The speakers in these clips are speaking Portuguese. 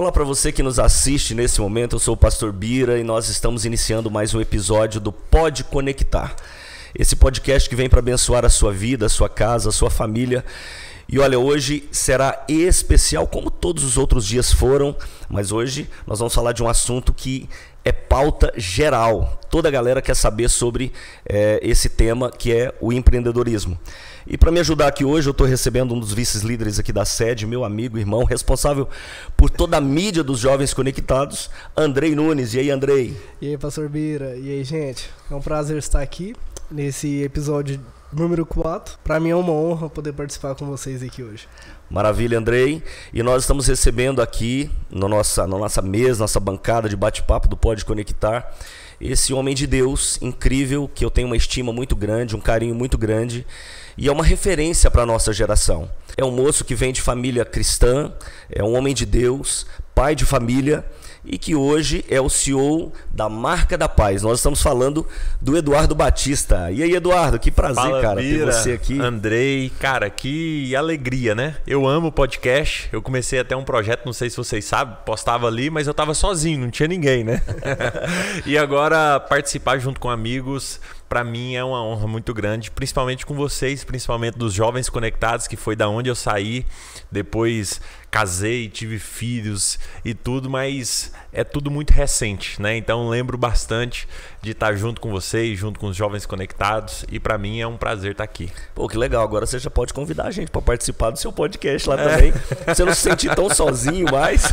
Olá para você que nos assiste nesse momento, eu sou o Pastor Bira e nós estamos iniciando mais um episódio do Pode Conectar. Esse podcast que vem para abençoar a sua vida, a sua casa, a sua família. E olha, hoje será especial, como todos os outros dias foram, mas hoje nós vamos falar de um assunto que é pauta geral. Toda a galera quer saber sobre esse tema que é o empreendedorismo. E para me ajudar aqui hoje, eu estou recebendo um dos vice-líderes aqui da sede, meu amigo, irmão, responsável por toda a mídia dos Jovens Conectados, Andrei Nunes. E aí, Andrei? E aí, Pastor Bira? E aí, gente? É um prazer estar aqui nesse episódio número 4. Para mim é uma honra poder participar com vocês aqui hoje. Maravilha, Andrei. E nós estamos recebendo aqui na nossa mesa, nossa bancada de bate-papo do Pode Conectar, esse homem de Deus incrível, que eu tenho uma estima muito grande, um carinho muito grande, e é uma referência para a nossa geração. É um moço que vem de família cristã, é um homem de Deus, pai de família, e que hoje é o CEO da Marca da Paz. Nós estamos falando do Eduardo Batista. E aí, Eduardo, que prazer, Fala, cara, Bira, ter você aqui. Andrei, cara, que alegria, né? Eu amo podcast. Eu comecei até um projeto, não sei se vocês sabem, postava ali, mas eu tava sozinho, não tinha ninguém, né? E agora participar junto com amigos, para mim é uma honra muito grande, principalmente com vocês, principalmente dos Jovens Conectados, que foi da onde eu saí. Depois casei, tive filhos e tudo, mas é tudo muito recente, né? Então lembro bastante de estar junto com vocês, junto com os Jovens Conectados, e para mim é um prazer estar aqui. Pô, que legal, agora você já pode convidar a gente para participar do seu podcast lá também. Você não se sentir tão sozinho mais.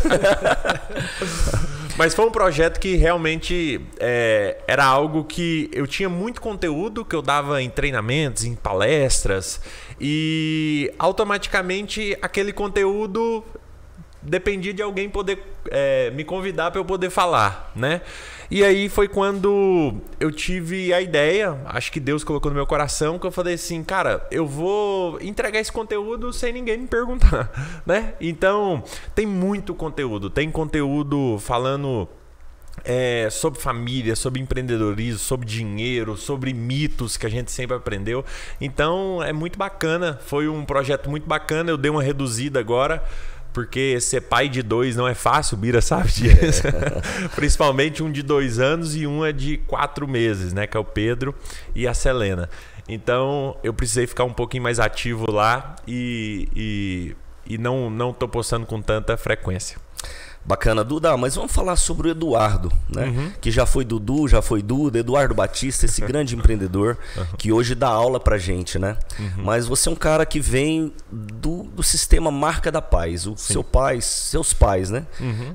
Mas foi um projeto que realmente era algo que eu tinha muito conteúdo que eu dava em treinamentos, em palestras, e automaticamente aquele conteúdo dependia de alguém poder me convidar para eu poder falar, né? E aí foi quando eu tive a ideia, acho que Deus colocou no meu coração, que eu falei assim, cara, eu vou entregar esse conteúdo sem ninguém me perguntar, né? Então, tem muito conteúdo, tem conteúdo falando sobre família, sobre empreendedorismo, sobre dinheiro, sobre mitos que a gente sempre aprendeu. Então, é muito bacana, foi um projeto muito bacana, eu dei uma reduzida agora, porque ser pai de 2 não é fácil, Bira sabe disso. Principalmente um de 2 anos e um é de 4 meses, né? Que é o Pedro e a Selena. Então eu precisei ficar um pouquinho mais ativo lá e não tô postando com tanta frequência. Bacana, Duda, mas vamos falar sobre o Eduardo, né? Uhum. Que já foi Dudu, já foi Duda, Eduardo Batista, esse grande empreendedor que hoje dá aula pra gente, né? Mas você é um cara que vem do sistema Marca da Paz. Seus pais, né?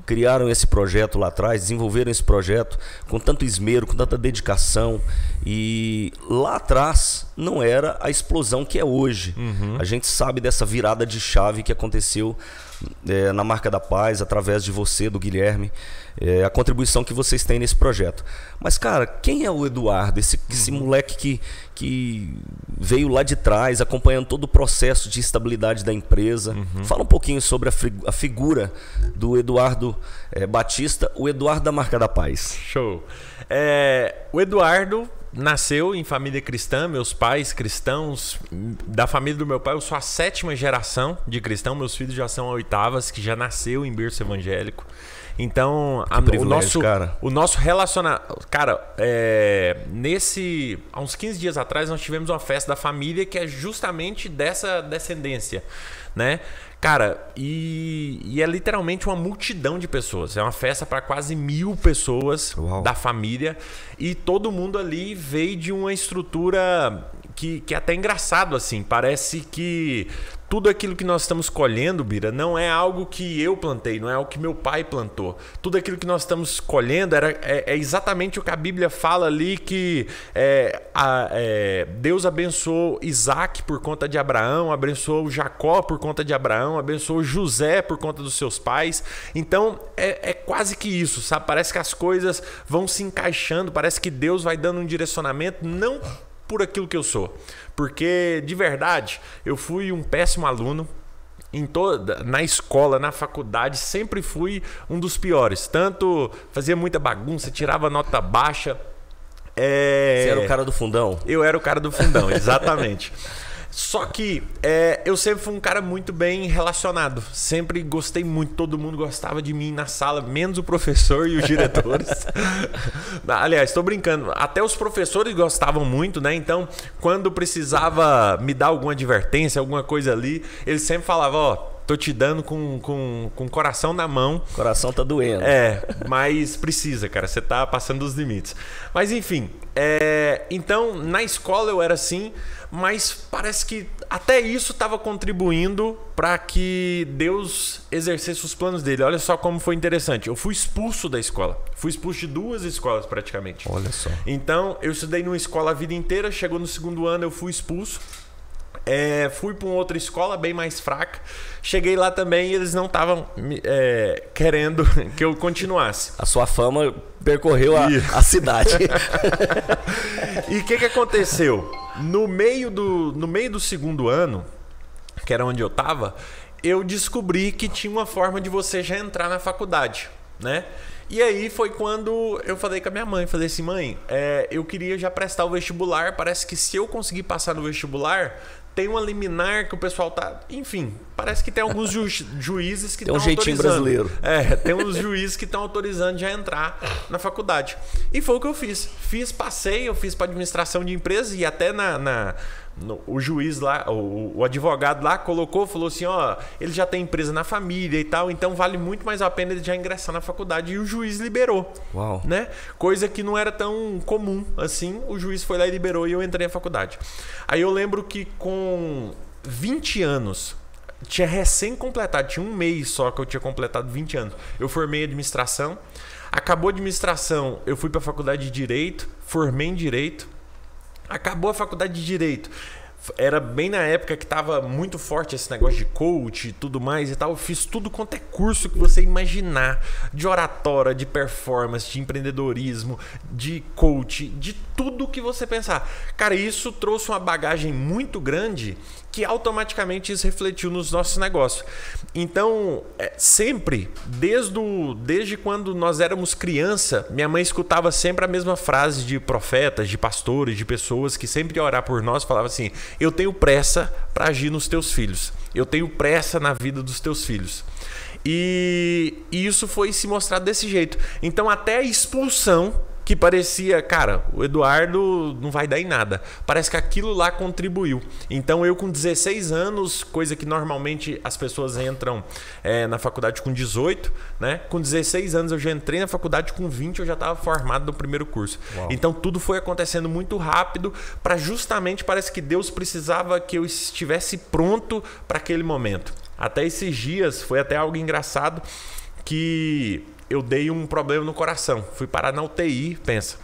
Criaram esse projeto lá atrás, desenvolveram esse projeto com tanto esmero, com tanta dedicação, e lá atrás não era a explosão que é hoje. A gente sabe dessa virada de chave que aconteceu na Marca da Paz, através de você, do Guilherme, a contribuição que vocês têm nesse projeto. Mas, cara, quem é o Eduardo? Esse moleque que veio lá de trás, acompanhando todo o processo de estabilidade da empresa. Fala um pouquinho sobre a figura do Eduardo Batista, o Eduardo da Marca da Paz. Show! O Eduardo nasceu em família cristã, meus pais cristãos. Da família do meu pai eu sou a 7ª geração de cristão, meus filhos já são a 8ª, que já nasceu em berço evangélico. Então o nosso relacionamento, cara, há uns 15 dias atrás nós tivemos uma festa da família que é justamente dessa descendência, né? Cara, e é literalmente uma multidão de pessoas. É uma festa para quase 1000 pessoas. Uau. Da família. E todo mundo ali veio de uma estrutura que é até engraçado, assim. Parece que tudo aquilo que nós estamos colhendo, Bira, não é algo que eu plantei, não é algo que meu pai plantou. Tudo aquilo que nós estamos colhendo é exatamente o que a Bíblia fala ali, que Deus abençoou Isaac por conta de Abraão, abençoou Jacó por conta de Abraão, abençoou José por conta dos seus pais. Então é quase que isso, sabe? Parece que as coisas vão se encaixando, parece que Deus vai dando um direcionamento, não por aquilo que eu sou. Porque, de verdade, eu fui um péssimo aluno. Na escola, na faculdade, sempre fui um dos piores. Tanto fazia muita bagunça, tirava nota baixa. Você era o cara do fundão? Eu era o cara do fundão, exatamente. Só que eu sempre fui um cara muito bem relacionado. Sempre gostei muito, todo mundo gostava de mim na sala, menos o professor e os diretores. Aliás, estou brincando. Até os professores gostavam muito, né? Então, quando precisava me dar alguma advertência, alguma coisa ali, eles sempre falavam, ó, tô te dando com o coração na mão. O coração tá doendo. Mas precisa, cara. Você tá passando dos limites. Mas enfim, então na escola eu era assim, mas parece que até isso estava contribuindo para que Deus exercesse os planos dele. Olha só como foi interessante. Eu fui expulso da escola. Fui expulso de 2 escolas praticamente. Olha só. Então eu estudei numa escola a vida inteira. Chegou no 2º ano eu fui expulso. Fui para uma outra escola bem mais fraca. Cheguei lá também e eles não estavam querendo que eu continuasse. A sua fama percorreu a cidade. E o que aconteceu? No meio do 2º ano, que era onde eu estava, eu descobri que tinha uma forma de você já entrar na faculdade, né? E aí foi quando eu falei com a minha mãe, falei assim, mãe, eu queria já prestar o vestibular, parece que se eu conseguir passar no vestibular, tem uma liminar que o pessoal tá... Enfim, parece que tem alguns juízes que estão autorizando. Tem um jeitinho brasileiro. Tem uns juízes que estão autorizando já entrar na faculdade. E foi o que eu fiz. Passei, eu fiz para administração de empresas e até o juiz lá, o advogado lá falou assim, ó, ele já tem empresa na família e tal, então vale muito mais a pena ele já ingressar na faculdade, e o juiz liberou. Uau. Né? Coisa que não era tão comum assim, o juiz foi lá e liberou e eu entrei na faculdade. Aí eu lembro que com 20 anos, tinha recém completado, tinha um mês só que eu tinha completado 20 anos, eu formei administração, acabou a administração, eu fui para a faculdade de Direito, formei em Direito. Acabou a faculdade de Direito. Era bem na época que estava muito forte esse negócio de coach e tudo mais e tal. Eu fiz tudo quanto é curso que você imaginar. De oratória, de performance, de empreendedorismo, de coach, de tudo que você pensar. Cara, isso trouxe uma bagagem muito grande que automaticamente isso refletiu nos nossos negócios. Então, sempre, desde quando nós éramos criança, minha mãe escutava sempre a mesma frase de profetas, de pastores, de pessoas que sempre iam orar por nós, falava assim, eu tenho pressa para agir nos teus filhos, eu tenho pressa na vida dos teus filhos. E isso foi se mostrar desse jeito. Então, até a expulsão, que parecia, cara, o Eduardo não vai dar em nada. Parece que aquilo lá contribuiu. Então eu com 16 anos, coisa que normalmente as pessoas entram na faculdade com 18, né? Com 16 anos eu já entrei na faculdade, com 20 eu já estava formado no primeiro curso. Uau. Então tudo foi acontecendo muito rápido, para justamente, parece que Deus precisava que eu estivesse pronto para aquele momento. Até esses dias, foi até algo engraçado, que eu dei um problema no coração. Fui parar na UTI, pensa.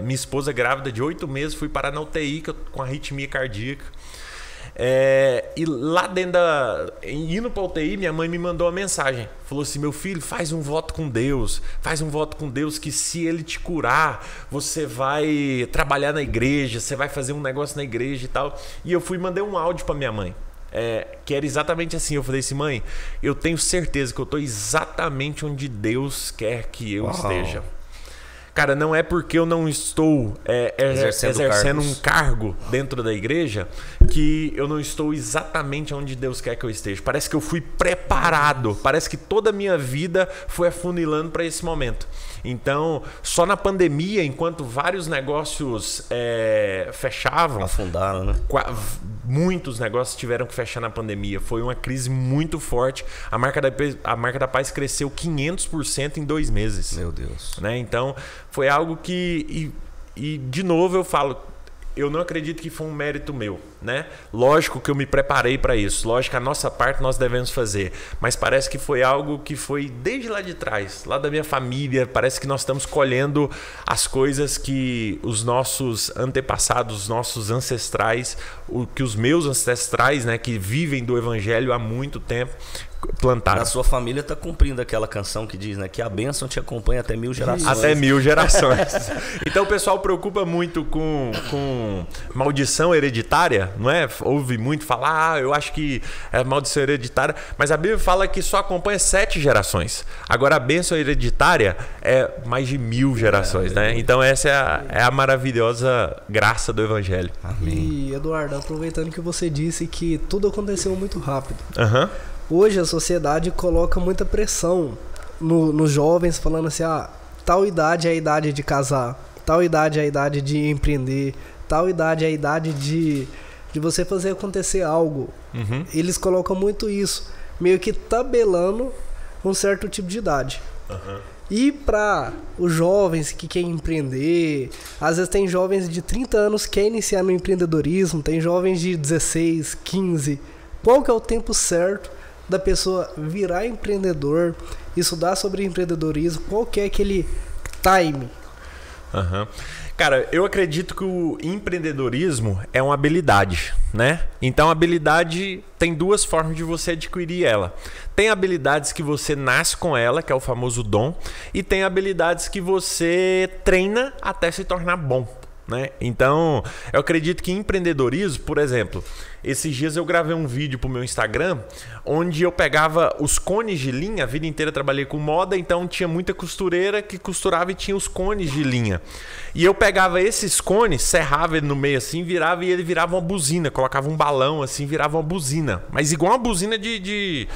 Minha esposa grávida de 8 meses, fui parar na UTI com arritmia cardíaca. E lá dentro indo para a UTI, minha mãe me mandou uma mensagem. Falou assim, meu filho, faz um voto com Deus. Faz um voto com Deus que se Ele te curar, você vai trabalhar na igreja, você vai fazer um negócio na igreja e tal. E eu fui e mandei um áudio para minha mãe. Que era exatamente assim. Eu falei assim, mãe, eu tenho certeza que eu estou exatamente onde Deus quer que eu esteja. Cara, não é porque eu não estou exercendo um cargo dentro da igreja que eu não estou exatamente onde Deus quer que eu esteja. Parece que eu fui preparado. Parece que toda a minha vida foi afunilando para esse momento. Então, só na pandemia, enquanto vários negócios fechavam... Afundaram, né? Muitos negócios tiveram que fechar na pandemia. Foi uma crise muito forte. A marca da Paz cresceu 500% em 2 meses. Meu Deus. Né? Então, foi algo que... E de novo eu falo... Eu não acredito que foi um mérito meu, né? Lógico que eu me preparei para isso. Lógico que a nossa parte nós devemos fazer. Mas parece que foi algo que foi desde lá de trás, lá da minha família. Parece que nós estamos colhendo as coisas que os nossos antepassados, os nossos ancestrais, que os meus ancestrais, né, que vivem do evangelho há muito tempo, plantaram. A sua família está cumprindo aquela canção que diz, né, que a bênção te acompanha até 1000 gerações. Até 1000 gerações. Então o pessoal preocupa muito com maldição hereditária, não é? Ouve muito falar, eu acho que é maldição hereditária, mas a Bíblia fala que só acompanha 7 gerações. Agora a bênção hereditária é mais de 1000 gerações, né? Então essa é a maravilhosa graça do evangelho. Amém. E E Eduardo, aproveitando que você disse que tudo aconteceu muito rápido. Uhum. Hoje a sociedade coloca muita pressão nos jovens, falando assim, tal idade é a idade de casar, tal idade é a idade de empreender, tal idade é a idade de você fazer acontecer algo. Uhum. Eles colocam muito isso, meio que tabelando um certo tipo de idade. Uhum. E para os jovens que querem empreender, às vezes tem jovens de 30 anos que querem iniciar no empreendedorismo, tem jovens de 16, 15. Qual que é o tempo certo da pessoa virar empreendedor, estudar sobre empreendedorismo? Qual que é aquele time? Uhum. Cara, eu acredito que o empreendedorismo é uma habilidade, né? Então, a habilidade tem duas formas de você adquirir ela. Tem habilidades que você nasce com ela, que é o famoso dom, e tem habilidades que você treina até se tornar bom, né? Então, eu acredito que empreendedorismo, por exemplo, esses dias eu gravei um vídeo pro meu Instagram onde eu pegava os cones de linha. A vida inteira trabalhei com moda, então tinha muita costureira que costurava e tinha os cones de linha. E eu pegava esses cones, serrava ele no meio assim, virava e ele virava uma buzina. Colocava um balão assim, virava uma buzina. Mas igual uma buzina de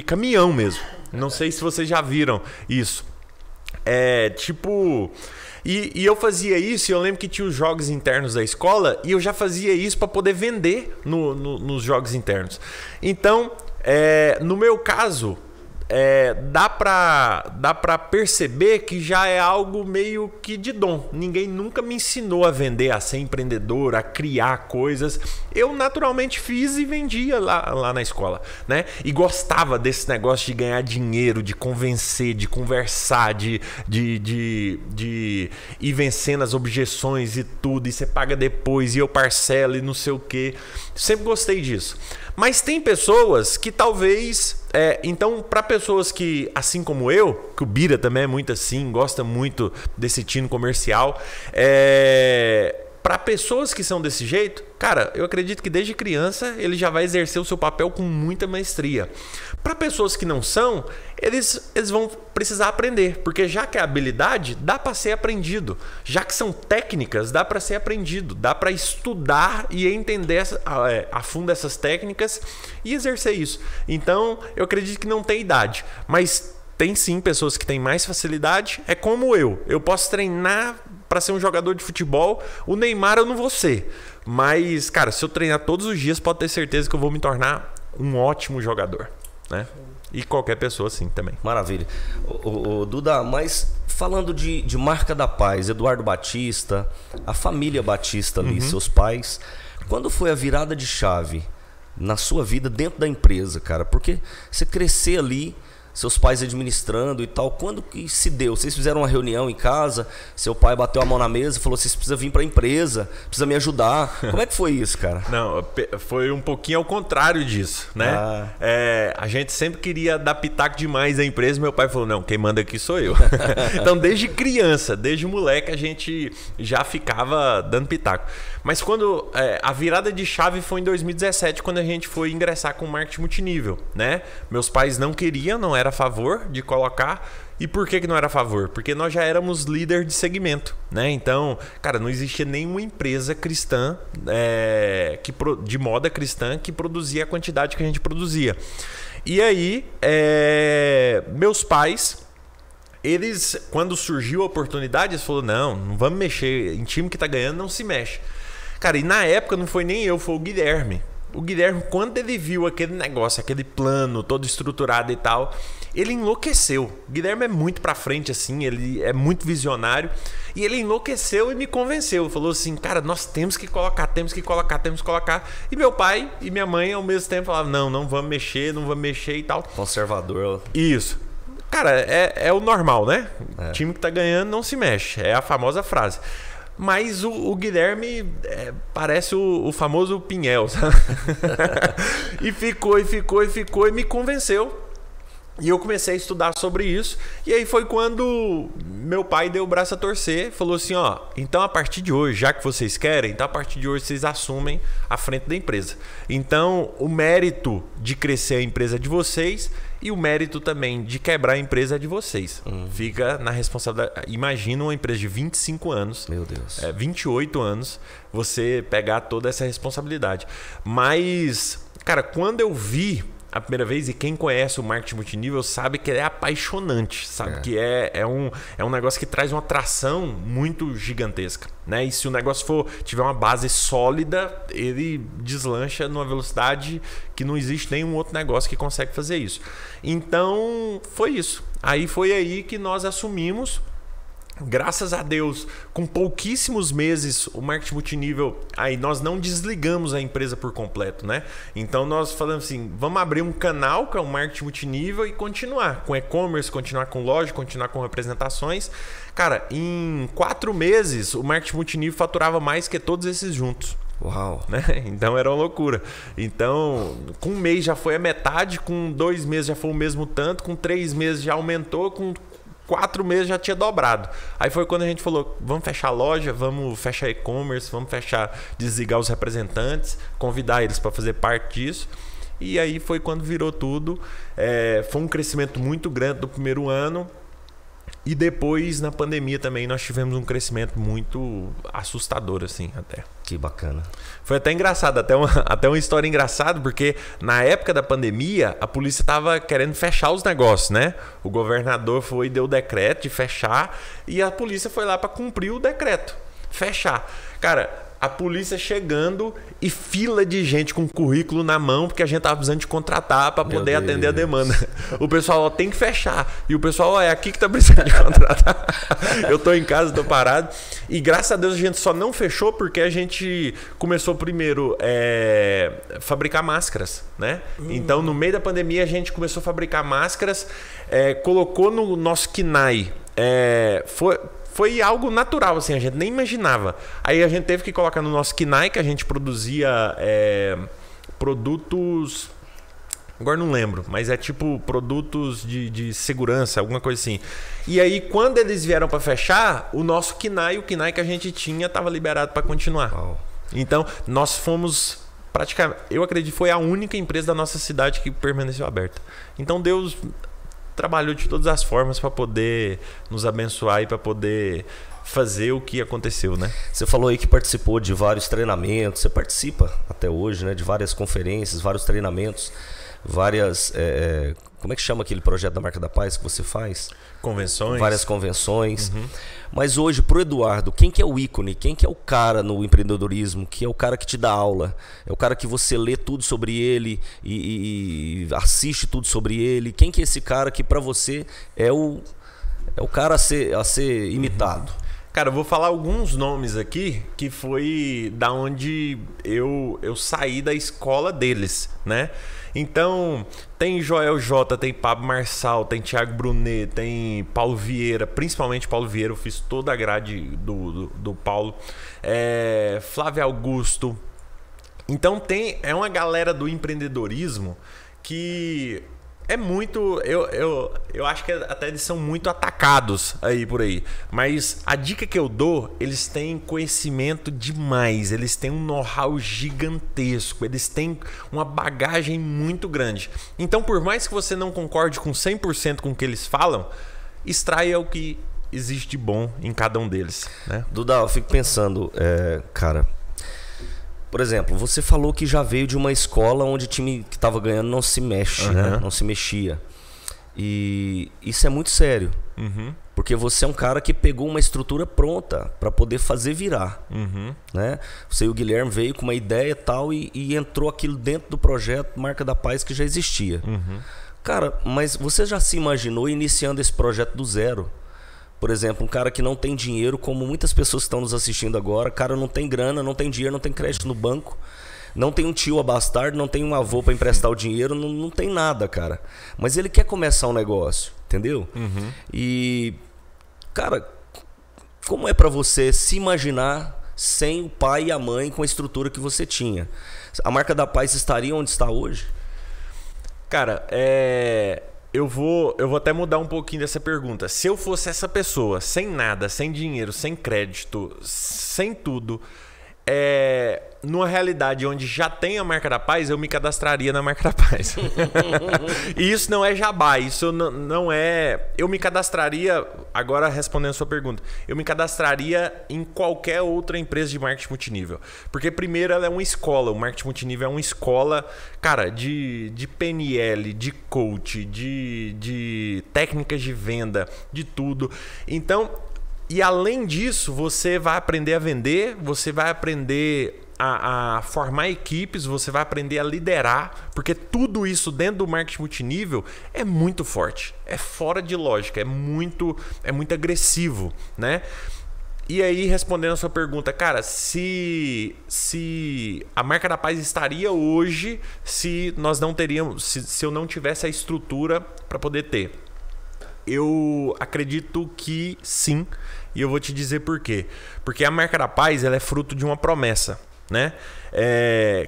caminhão mesmo. Não sei se vocês já viram isso. E eu fazia isso, e eu lembro que tinha os jogos internos da escola, e eu já fazia isso para poder vender nos jogos internos. Então, no meu caso, dá pra perceber que já é algo meio que de dom. Ninguém nunca me ensinou a vender, a ser empreendedor, a criar coisas. Eu naturalmente fiz e vendia lá na escola, né? E gostava desse negócio de ganhar dinheiro, de convencer, de conversar, de ir vencendo as objeções e tudo, e você paga depois, e eu parcelo e não sei o quê. Sempre gostei disso. Mas tem pessoas que talvez... então, para pessoas que, assim como eu, que o Bira também é muito assim, gosta muito desse tino comercial, para pessoas que são desse jeito, cara, eu acredito que desde criança ele já vai exercer o seu papel com muita maestria. Para pessoas que não são, eles vão precisar aprender, porque já que é habilidade, dá para ser aprendido. Já que são técnicas, dá para ser aprendido. Dá para estudar e entender a fundo essas técnicas e exercer isso. Então, eu acredito que não tem idade, mas tem sim pessoas que têm mais facilidade. É como eu. Eu posso treinar para ser um jogador de futebol. O Neymar eu não vou ser. Mas, cara, se eu treinar todos os dias, pode ter certeza que eu vou me tornar um ótimo jogador, né? E qualquer pessoa assim também. Maravilha. O Duda, mas falando de marca da paz, Eduardo Batista, a família Batista ali, seus pais, quando foi a virada de chave na sua vida dentro da empresa, cara? Porque você crescer ali, seus pais administrando e tal, quando que se deu? Vocês fizeram uma reunião em casa, seu pai bateu a mão na mesa e falou, vocês precisam vir para a empresa, precisa me ajudar. Como é que foi isso, cara? Não, foi um pouquinho ao contrário disso, né? A gente sempre queria dar pitaco demais à empresa, meu pai falou, não, quem manda aqui sou eu. Então, desde criança, desde moleque, a gente já ficava dando pitaco. Mas quando a virada de chave foi em 2017, quando a gente foi ingressar com marketing multinível, né? Meus pais não queriam, não era a favor de colocar. E por que não era a favor? Porque nós já éramos líder de segmento, né? Então, cara, não existia nenhuma empresa cristã, de moda cristã, que produzia a quantidade que a gente produzia. E aí, meus pais... Eles, quando surgiu a oportunidade, eles falaram, não vamos mexer, em time que tá ganhando não se mexe. Cara, e na época não foi nem eu, foi o Guilherme. O Guilherme, quando ele viu aquele negócio, aquele plano todo estruturado e tal, ele enlouqueceu. O Guilherme é muito pra frente assim, ele é muito visionário. E ele enlouqueceu e me convenceu. Falou assim, cara, nós temos que colocar, temos que colocar, temos que colocar. E meu pai e minha mãe ao mesmo tempo falavam, não vamos mexer, não vamos mexer e tal. Conservador. Isso. Cara, é o normal, né? Time que tá ganhando não se mexe. É a famosa frase. Mas o Guilherme parece o famoso Pinhel, sabe? E ficou e me convenceu. E eu comecei a estudar sobre isso. E aí foi quando meu pai deu o braço a torcer. Falou assim, então a partir de hoje, já que vocês querem, então a partir de hoje vocês assumem a frente da empresa. Então o mérito de crescer a empresa de vocês... E o mérito também de quebrar a empresa é de vocês. Fica na responsabilidade. Imagina uma empresa de 25 anos. Meu Deus. 28 anos, você pegar toda essa responsabilidade. Mas, cara, quando eu vi a primeira vez, e quem conhece o marketing multinível sabe que é apaixonante, sabe que é um negócio que traz uma atração muito gigantesca, né? E se o negócio tiver uma base sólida, ele deslancha numa velocidade que não existe nenhum outro negócio que consegue fazer isso. Então, foi isso. Foi aí que nós assumimos. Graças a Deus, com pouquíssimos meses, o marketing multinível, aí nós não desligamos a empresa por completo, né? Então nós falamos assim, vamos abrir um canal que é o marketing multinível e continuar com e-commerce, continuar com loja, continuar com representações. Cara, em 4 meses, o marketing multinível faturava mais que todos esses juntos. Uau! Né? Então era uma loucura. Então, com 1 mês já foi a metade, com 2 meses já foi o mesmo tanto, com 3 meses já aumentou, com 4 meses já tinha dobrado. Aí foi quando a gente falou, vamos fechar a loja, vamos fechar e-commerce, vamos desligar os representantes, convidar eles para fazer parte disso. E aí foi quando virou tudo. Foi um crescimento muito grande do primeiro ano. E depois, na pandemia também, nós tivemos um crescimento muito assustador, assim, até. Que bacana. Foi até engraçado, até uma história engraçada, porque na época da pandemia, a polícia estava querendo fechar os negócios, né? O governador foi e deu o decreto de fechar, e a polícia foi lá para cumprir o decreto. Fechar. Cara, a polícia chegando e fila de gente com currículo na mão, porque a gente tava precisando de contratar para poder atender a demanda. O pessoal tem que fechar. E o pessoal, é aqui que tá precisando de contratar. Eu tô em casa, tô parado. E graças a Deus a gente só não fechou porque a gente começou primeiro fabricar máscaras, né? Então, no meio da pandemia, a gente começou a fabricar máscaras, colocou no nosso KINAI. Foi algo natural, assim, a gente nem imaginava. Aí a gente teve que colocar no nosso KINAI, que a gente produzia produtos... Agora não lembro, mas é tipo produtos de segurança, alguma coisa assim. E aí, quando eles vieram para fechar, o nosso KINAI, o KINAI que a gente tinha, estava liberado para continuar. Uau. Então, nós fomos... praticamente, eu acredito que foi a única empresa da nossa cidade que permaneceu aberta. Então, Deus trabalhou de todas as formas para poder nos abençoar e para poder fazer o que aconteceu, né? Você falou aí que participou de vários treinamentos, você participa até hoje, né, de várias conferências, vários treinamentos, várias... como é que chama aquele projeto da Marca da Paz que você faz? Convenções. Várias convenções. Mas hoje, pro Eduardo, quem que é o ícone? Quem que é o cara no empreendedorismo? Que é o cara que te dá aula? É o cara que você lê tudo sobre ele e assiste tudo sobre ele? Quem que é esse cara que para você é o cara a ser imitado? Cara, eu vou falar alguns nomes aqui que foi da onde eu saí da escola deles, né? Então, tem Joel J, tem Pablo Marçal, tem Thiago Brunet, tem Paulo Vieira, principalmente Paulo Vieira, eu fiz toda a grade do Paulo, Flávio Augusto. Então é uma galera do empreendedorismo que é muito... Eu acho que até eles são muito atacados aí por aí. Mas a dica que eu dou, eles têm conhecimento demais. Eles têm um know-how gigantesco. Eles têm uma bagagem muito grande. Então, por mais que você não concorde com 100% com o que eles falam, extraia o que existe de bom em cada um deles, né? Duda, eu fico pensando, cara... Por exemplo, você falou que já veio de uma escola onde o time que estava ganhando não se mexe, né? Não se mexia. E isso é muito sério. Porque você é um cara que pegou uma estrutura pronta para poder fazer virar. Né? Você e o Guilherme veio com uma ideia tal e entrou aquilo dentro do projeto Marca da Paz que já existia. Cara, mas você já se imaginou iniciando esse projeto do zero? Por exemplo, um cara que não tem dinheiro, como muitas pessoas que estão nos assistindo agora, cara não tem grana, não tem dinheiro, não tem crédito no banco, não tem um tio abastardo, não tem um avô para emprestar o dinheiro, não tem nada, cara. Mas ele quer começar um negócio, entendeu? E, cara, como é para você se imaginar sem o pai e a mãe com a estrutura que você tinha? A Marca da Paz estaria onde está hoje? Cara, Eu vou até mudar um pouquinho dessa pergunta. Se eu fosse essa pessoa, sem nada, sem dinheiro, sem crédito, sem tudo, numa realidade onde já tem a Marca da Paz, eu me cadastraria na Marca da Paz. E isso não é jabá, isso não é... Eu me cadastraria, agora respondendo a sua pergunta, eu me cadastraria em qualquer outra empresa de marketing multinível. Porque primeiro ela é uma escola, o marketing multinível é uma escola, cara, de PNL, de coach, de técnicas de venda, de tudo. Então, e além disso, você vai aprender a vender, você vai aprender a formar equipes, você vai aprender a liderar, porque tudo isso dentro do marketing multinível é muito forte, é fora de lógica, é muito agressivo, né? E aí, respondendo a sua pergunta, cara, se a Marca da Paz estaria hoje se nós não teríamos, se eu não tivesse a estrutura para poder ter? Eu acredito que sim, e eu vou te dizer por quê. Porque a Marca da Paz ela é fruto de uma promessa, né?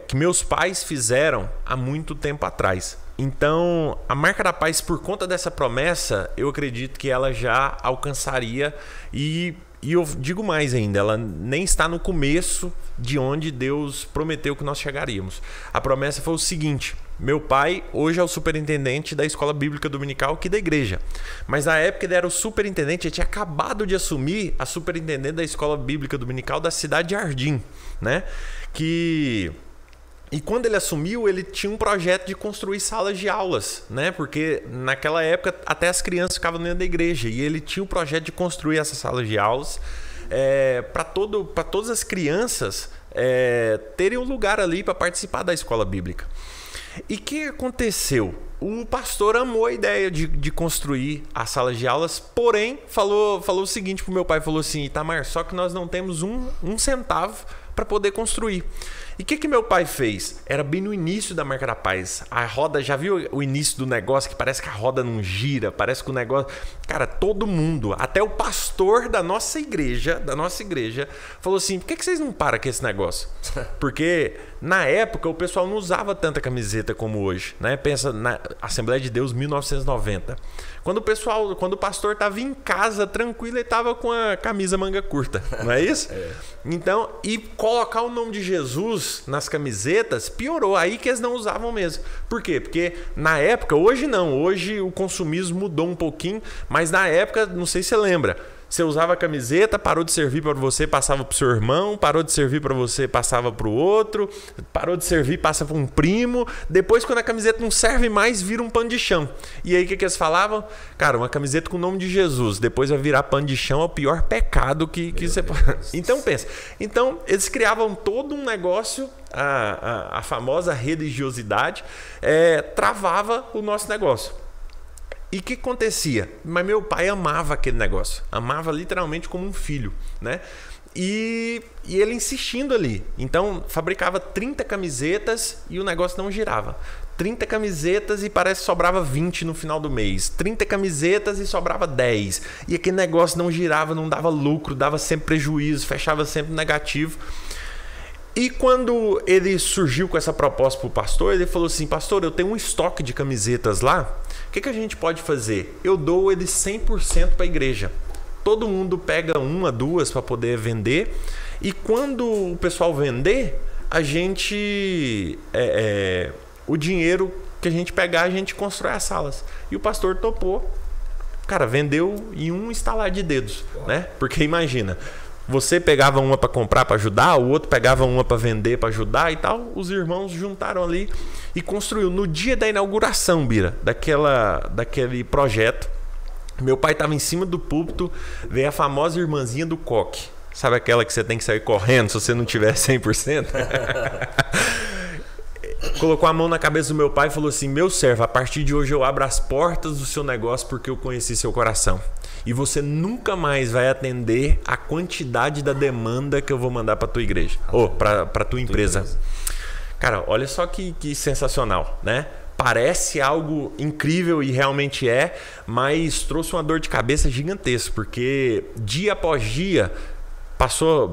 Que meus pais fizeram há muito tempo atrás. Então, a Marca da Paz, por conta dessa promessa, eu acredito que ela já alcançaria e eu digo mais ainda, ela nem está no começo de onde Deus prometeu que nós chegaríamos. A promessa foi o seguinte: meu pai hoje é o superintendente da escola bíblica dominical aqui da igreja. Mas na época ele era o superintendente, ele tinha acabado de assumir a superintendente da escola bíblica dominical da cidade de Jardim, né? E quando ele assumiu, ele tinha um projeto de construir salas de aulas, né? Porque naquela época até as crianças ficavam dentro da igreja e ele tinha o projeto de construir essas salas de aulas para todas as crianças terem um lugar ali para participar da escola bíblica. E o que aconteceu? O pastor amou a ideia de construir as salas de aulas, porém falou o seguinte pro meu pai, falou assim: Itamar, só que nós não temos um centavo para poder construir. E o que meu pai fez? Era bem no início da Marca da Paz. A roda, já viu o início do negócio que parece que a roda não gira, parece que o negócio... Cara, todo mundo, até o pastor da nossa igreja, falou assim: por que vocês não param com esse negócio? Porque na época o pessoal não usava tanta camiseta como hoje, né? Pensa na Assembleia de Deus 1990. Quando o pastor estava em casa tranquilo, ele estava com a camisa manga curta, não é isso? Então, e colocar o nome de Jesus nas camisetas piorou, aí que eles não usavam mesmo. Por quê? Porque na época, hoje não, hoje o consumismo mudou um pouquinho, mas na época, não sei se você lembra, você usava a camiseta, parou de servir para você, passava para o seu irmão, parou de servir para você, passava para o outro, parou de servir, passa para um primo. Depois, quando a camiseta não serve mais, vira um pano de chão. E aí, o que eles falavam? Cara, uma camiseta com o nome de Jesus, depois vai virar pano de chão, é o pior pecado que você pode... Então, pensa. Então, eles criavam todo um negócio, a famosa religiosidade, travava o nosso negócio. E o que acontecia? Mas meu pai amava aquele negócio. Amava literalmente como um filho, né? E ele insistindo ali. Então, fabricava 30 camisetas e o negócio não girava. 30 camisetas e parece que sobrava 20 no final do mês. 30 camisetas e sobrava 10. E aquele negócio não girava, não dava lucro, dava sempre prejuízo, fechava sempre negativo. E quando ele surgiu com essa proposta para o pastor, ele falou assim: pastor, eu tenho um estoque de camisetas lá, o que a gente pode fazer? Eu dou ele 100% para a igreja. Todo mundo pega uma, duas para poder vender, e quando o pessoal vender, a gente... o dinheiro que a gente pegar, a gente constrói as salas. E o pastor topou. Cara, vendeu em um estalar de dedos, né? Porque imagina... Você pegava uma para comprar, para ajudar, o outro pegava uma para vender, para ajudar e tal. Os irmãos juntaram ali e construiu. No dia da inauguração, Bira, daquele projeto, meu pai estava em cima do púlpito, veio a famosa irmãzinha do coque. Sabe aquela que você tem que sair correndo se você não tiver 100%? Colocou a mão na cabeça do meu pai e falou assim: meu servo, a partir de hoje eu abro as portas do seu negócio porque eu conheci seu coração. E você nunca mais vai atender a quantidade da demanda que eu vou mandar para tua igreja. Ou para tua empresa. Cara, olha só que sensacional, né? Parece algo incrível e realmente mas trouxe uma dor de cabeça gigantesca. Porque dia após dia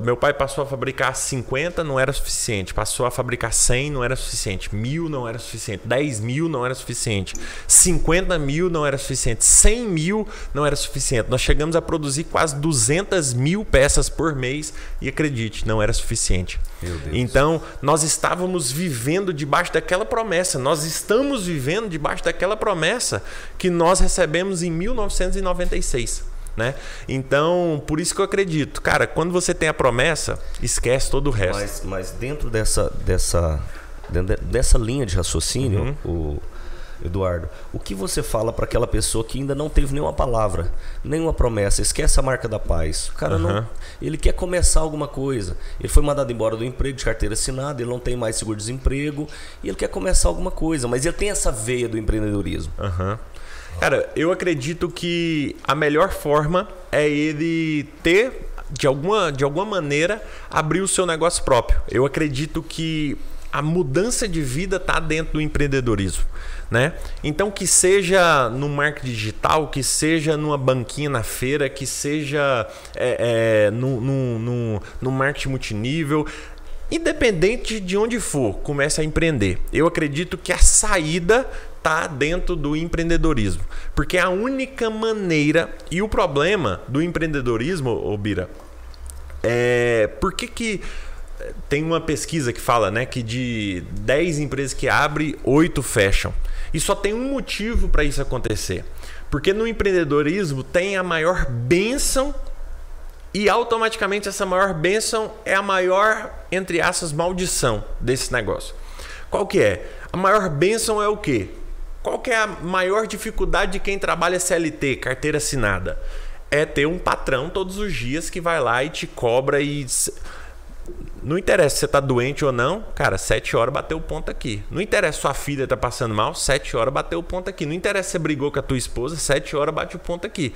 Meu pai passou a fabricar 50, não era suficiente. Passou a fabricar 100, não era suficiente. 1000 não era suficiente. 10 mil não era suficiente. 50 mil não era suficiente. 100 mil não era suficiente. Nós chegamos a produzir quase 200 mil peças por mês e acredite, não era suficiente. Então, nós estávamos vivendo debaixo daquela promessa. Nós estamos vivendo debaixo daquela promessa que nós recebemos em 1996. Né? Então, por isso que eu acredito, cara, quando você tem a promessa, esquece todo o resto. Mas dentro dessa linha de raciocínio, Eduardo, o que você fala para aquela pessoa que ainda não teve nenhuma palavra, nenhuma promessa, esquece a marca da paz? O cara ele quer começar alguma coisa. Ele foi mandado embora do emprego de carteira assinada, ele não tem mais seguro-desemprego e ele quer começar alguma coisa, mas ele tem essa veia do empreendedorismo. Cara, eu acredito que a melhor forma é ele ter, de alguma maneira, abrir o seu negócio próprio. Eu acredito que a mudança de vida está dentro do empreendedorismo, né? Então, que seja no marketing digital, que seja numa banquinha na feira, que seja no marketing multinível, independente de onde for, comece a empreender. Eu acredito que a saída está dentro do empreendedorismo, porque é a única maneira. E o problema do empreendedorismo, ô Bira, por que tem uma pesquisa que fala, né, que de 10 empresas que abrem, 8 fecham. E só tem um motivo para isso acontecer. Porque no empreendedorismo tem a maior bênção e automaticamente essa maior bênção é a maior, entre aspas, maldição desse negócio. Qual que é? A maior bênção é o quê? Qual que é a maior dificuldade de quem trabalha CLT, carteira assinada? É ter um patrão todos os dias que vai lá e te cobra e... Não interessa se você está doente ou não, cara, 7 horas bateu o ponto aqui. Não interessa se sua filha está passando mal, 7 horas bateu o ponto aqui. Não interessa se você brigou com a tua esposa, 7 horas bate o ponto aqui.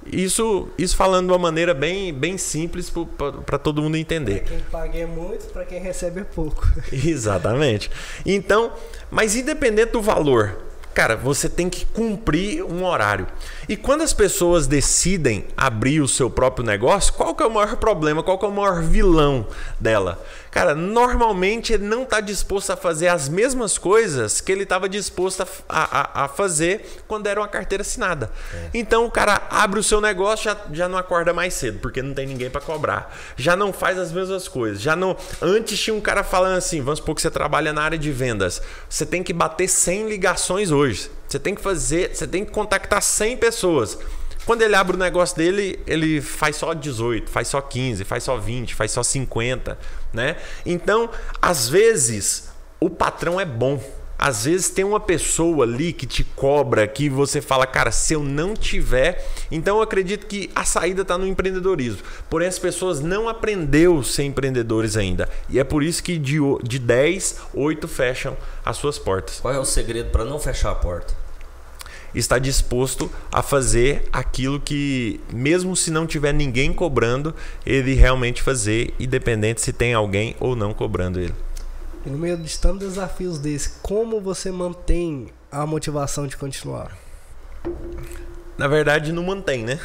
Isso falando de uma maneira bem simples para todo mundo entender. Para quem paga é muito, para quem recebe é pouco. Exatamente. Então, mas independente do valor, cara, você tem que cumprir um horário. E quando as pessoas decidem abrir o seu próprio negócio, qual que é o maior problema? Qual que é o maior vilão dela? Cara, normalmente ele não está disposto a fazer as mesmas coisas que ele estava disposto a fazer quando era uma carteira assinada. Então o cara abre o seu negócio, já não acorda mais cedo, porque não tem ninguém para cobrar. Já não faz as mesmas coisas. Já não. Antes tinha um cara falando assim, vamos supor que você trabalha na área de vendas. Você tem que bater 100 ligações hoje. Você tem que contactar 100 pessoas. Quando ele abre o negócio dele, ele faz só 18, faz só 15, faz só 20, faz só 50, né? Então, às vezes, o patrão é bom. Às vezes tem uma pessoa ali que te cobra, que você fala, cara, se eu não tiver... Então, eu acredito que a saída está no empreendedorismo. Porém, as pessoas não aprenderam a ser empreendedores ainda. E é por isso que de 10, 8 fecham as suas portas. Qual é o segredo para não fechar a porta? Está disposto a fazer aquilo que, mesmo se não tiver ninguém cobrando, ele realmente fazer, independente se tem alguém ou não cobrando ele. E no meio de tantos desafios desses, como você mantém a motivação de continuar? Na verdade, não mantém, né?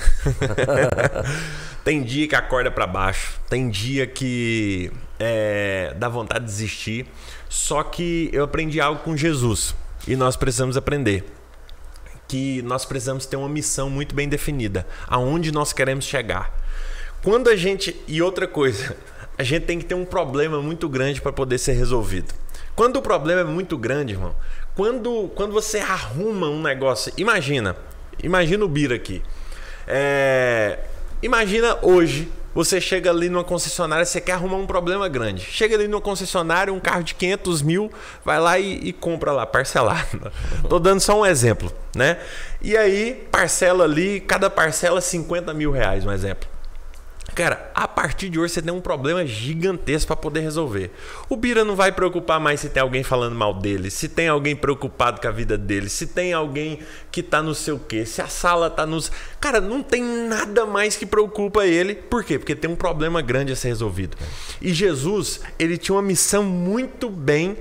Tem dia que acorda para baixo, tem dia que dá vontade de desistir. Só que eu aprendi algo com Jesus e nós precisamos aprender. Que nós precisamos ter uma missão muito bem definida, aonde nós queremos chegar. Quando a gente... E outra coisa, a gente tem que ter um problema muito grande para poder ser resolvido. Quando o problema é muito grande, irmão, quando você arruma um negócio... Imagina o Bira aqui. Imagina hoje, você chega ali numa concessionária, você quer arrumar um problema grande. Chega ali numa concessionária, um carro de 500 mil, vai lá e compra lá, parcelado. Tô dando só um exemplo, né? E aí, parcela ali, cada parcela 50 mil reais, um exemplo. Cara, a partir de hoje você tem um problema gigantesco para poder resolver. O Bira não vai preocupar mais se tem alguém falando mal dele, se tem alguém preocupado com a vida dele, se tem alguém que tá no sei o quê, se a sala tá nos... Cara, não tem nada mais que preocupa ele. Por quê? Porque tem um problema grande a ser resolvido. E Jesus, ele tinha uma missão muito bem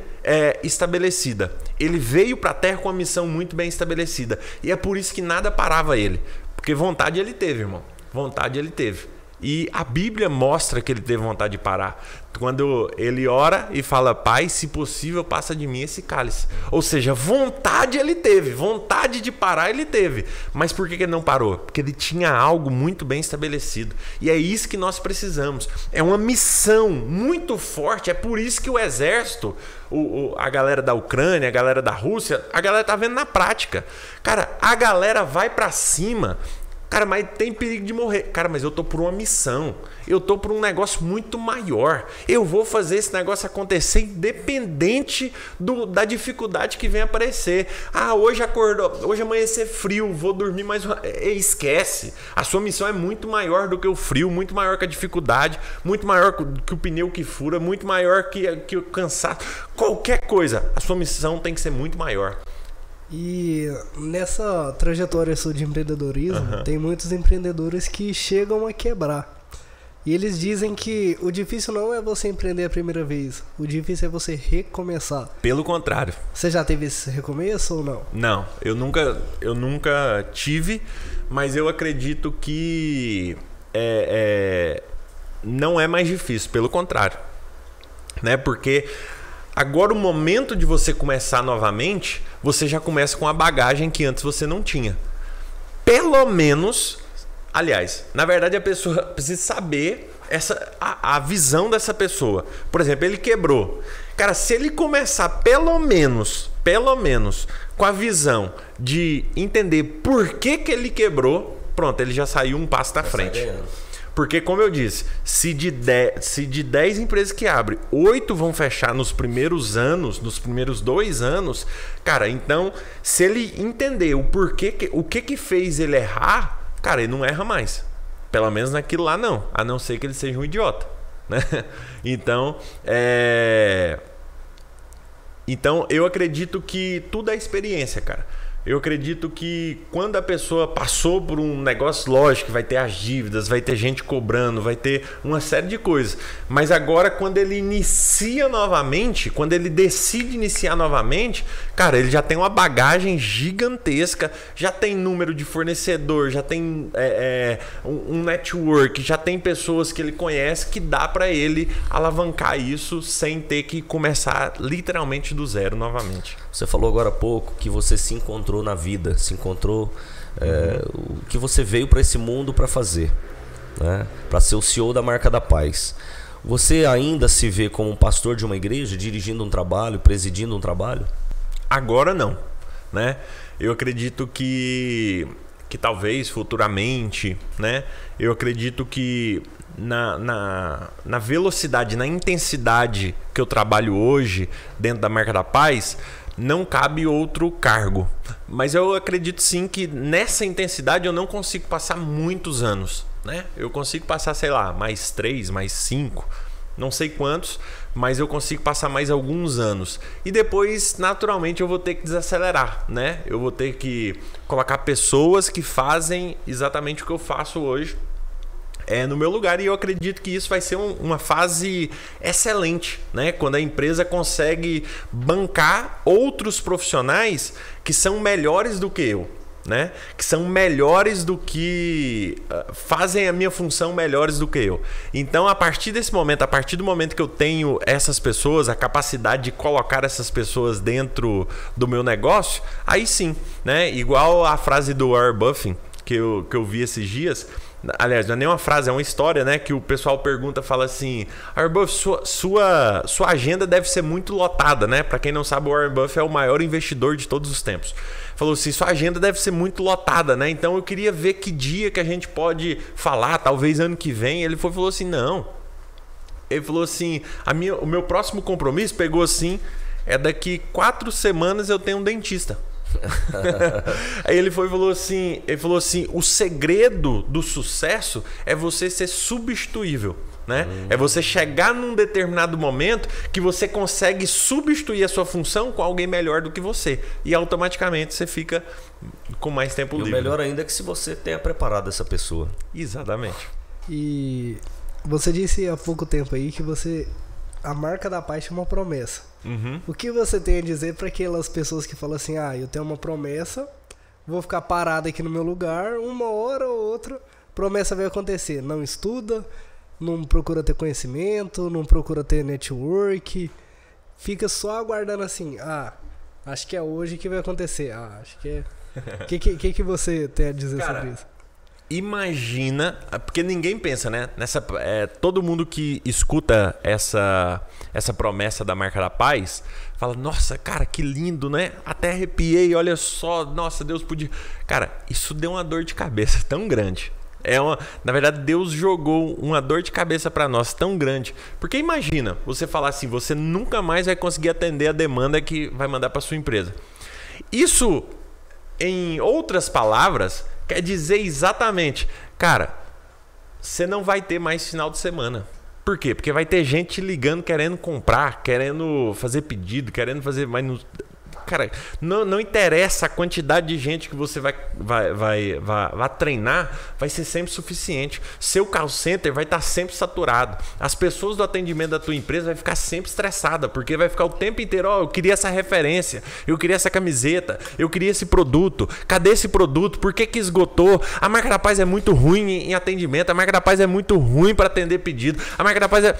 estabelecida. Ele veio para a Terra com uma missão muito bem estabelecida. E é por isso que nada parava ele. Porque vontade ele teve, irmão. Vontade ele teve. E a Bíblia mostra que ele teve vontade de parar. Quando ele ora e fala, Pai, se possível, passa de mim esse cálice. Ou seja, vontade ele teve, vontade de parar ele teve. Mas por que ele não parou? Porque ele tinha algo muito bem estabelecido. E é isso que nós precisamos. É uma missão muito forte. É por isso que o exército, a galera da Ucrânia, a galera da Rússia, a galera tá vendo na prática. Cara, a galera vai pra cima. Cara, mas tem perigo de morrer. Cara, mas eu tô por uma missão. Eu tô por um negócio muito maior. Eu vou fazer esse negócio acontecer independente da dificuldade que vem aparecer. Ah, hoje acordou, hoje amanhecer frio, vou dormir mais uma... Esquece. A sua missão é muito maior do que o frio, muito maior que a dificuldade, muito maior que o pneu que fura, muito maior que o cansaço. Qualquer coisa, a sua missão tem que ser muito maior. E nessa trajetória sua de empreendedorismo, tem muitos empreendedores que chegam a quebrar. E eles dizem que o difícil não é você empreender a primeira vez, o difícil é você recomeçar. Pelo contrário. Você já teve esse recomeço ou não? Não, eu nunca tive, mas eu acredito que não é mais difícil, pelo contrário. Né? Porque agora o momento de você começar novamente, você já começa com a bagagem que antes você não tinha. Pelo menos, aliás, na verdade a pessoa precisa saber a visão dessa pessoa. Por exemplo, ele quebrou. Cara, se ele começar pelo menos com a visão de entender por que ele quebrou, pronto, ele já saiu um passo da frente. Porque, como eu disse, se de 10 empresas que abrem, 8 vão fechar nos primeiros anos, nos primeiros 2 anos, cara, então, se ele entender o porquê, o que fez ele errar, cara, ele não erra mais. Pelo menos naquilo lá não, a não ser que ele seja um idiota, né? Então, eu acredito que tudo é experiência, cara. Eu acredito que quando a pessoa passou por um negócio, lógico, vai ter as dívidas, vai ter gente cobrando, vai ter uma série de coisas. Mas agora, quando ele inicia novamente, quando ele decide iniciar novamente, cara, ele já tem uma bagagem gigantesca, já tem número de fornecedor, já tem um network, já tem pessoas que ele conhece que dá para ele alavancar isso sem ter que começar literalmente do zero novamente. Você falou agora há pouco que você se encontrou na vida, se encontrou o que você veio para esse mundo para fazer, né? Para ser o CEO da Marca da Paz. Você ainda se vê como um pastor de uma igreja, dirigindo um trabalho, presidindo um trabalho? Agora não, né? Eu acredito que talvez futuramente, né? Eu acredito que na velocidade, na intensidade que eu trabalho hoje dentro da Marca da Paz, não cabe outro cargo. Mas eu acredito sim que nessa intensidade eu não consigo passar muitos anos, né? Eu consigo passar, sei lá, mais 3, mais 5, não sei quantos, mas eu consigo passar mais alguns anos. E depois, naturalmente, eu vou ter que desacelerar, né? Eu vou ter que colocar pessoas que fazem exatamente o que eu faço hoje no meu lugar, e eu acredito que isso vai ser uma fase excelente, né? Quando a empresa consegue bancar outros profissionais que são melhores do que eu, né? Que são melhores do que fazem a minha função melhores do que eu. Então, a partir desse momento, a partir do momento que eu tenho essas pessoas, a capacidade de colocar essas pessoas dentro do meu negócio, aí sim, né? Igual a frase do Warren Buffett que eu vi esses dias. Aliás, não é nem uma frase, é uma história, né? Que o pessoal pergunta, fala assim: Warren Buffett, sua agenda deve ser muito lotada, né? Para quem não sabe, o Warren Buffett é o maior investidor de todos os tempos. Falou assim: sua agenda deve ser muito lotada, né? Então eu queria ver que dia que a gente pode falar, talvez ano que vem. Ele falou assim: não. Ele falou assim: o meu próximo compromisso pegou assim, daqui 4 semanas eu tenho um dentista. Aí ele falou assim, o segredo do sucesso é você ser substituível, né? É você chegar num determinado momento que você consegue substituir a sua função com alguém melhor do que você, e automaticamente você fica com mais tempo livre. E o melhor ainda é que se você tenha preparado essa pessoa. Exatamente. E você disse há pouco tempo aí que a Marca da Paz tinha uma promessa. O que você tem a dizer para aquelas pessoas que falam assim: eu tenho uma promessa, vou ficar parado aqui no meu lugar, uma hora ou outra promessa vai acontecer. Não estuda, não procura ter conhecimento, não procura ter network, fica só aguardando assim, acho que é hoje que vai acontecer, acho que é... O que você tem a dizer sobre isso? Imagina, porque ninguém pensa, né? Todo mundo que escuta essa promessa da Marca da Paz fala, nossa, cara, que lindo, né? Até arrepiei, olha só, nossa, Deus podia... Cara, isso deu uma dor de cabeça tão grande. Na verdade, Deus jogou uma dor de cabeça para nós tão grande. Porque imagina, você falar assim, você nunca mais vai conseguir atender a demanda que vai mandar para sua empresa. Isso, em outras palavras, quer dizer exatamente, cara, você não vai ter mais final de semana. Por quê? Porque vai ter gente ligando, querendo comprar, querendo fazer pedido, querendo fazer... Cara, não interessa a quantidade de gente que você vai treinar, vai ser sempre suficiente. Seu call center vai estar sempre saturado. As pessoas do atendimento da tua empresa vai ficar sempre estressada, porque vai ficar o tempo inteiro, eu queria essa referência, eu queria essa camiseta, eu queria esse produto. Cadê esse produto? Por que esgotou? A Marca da Paz é muito ruim em atendimento, a Marca da Paz é muito ruim para atender pedido, a Marca da Paz é...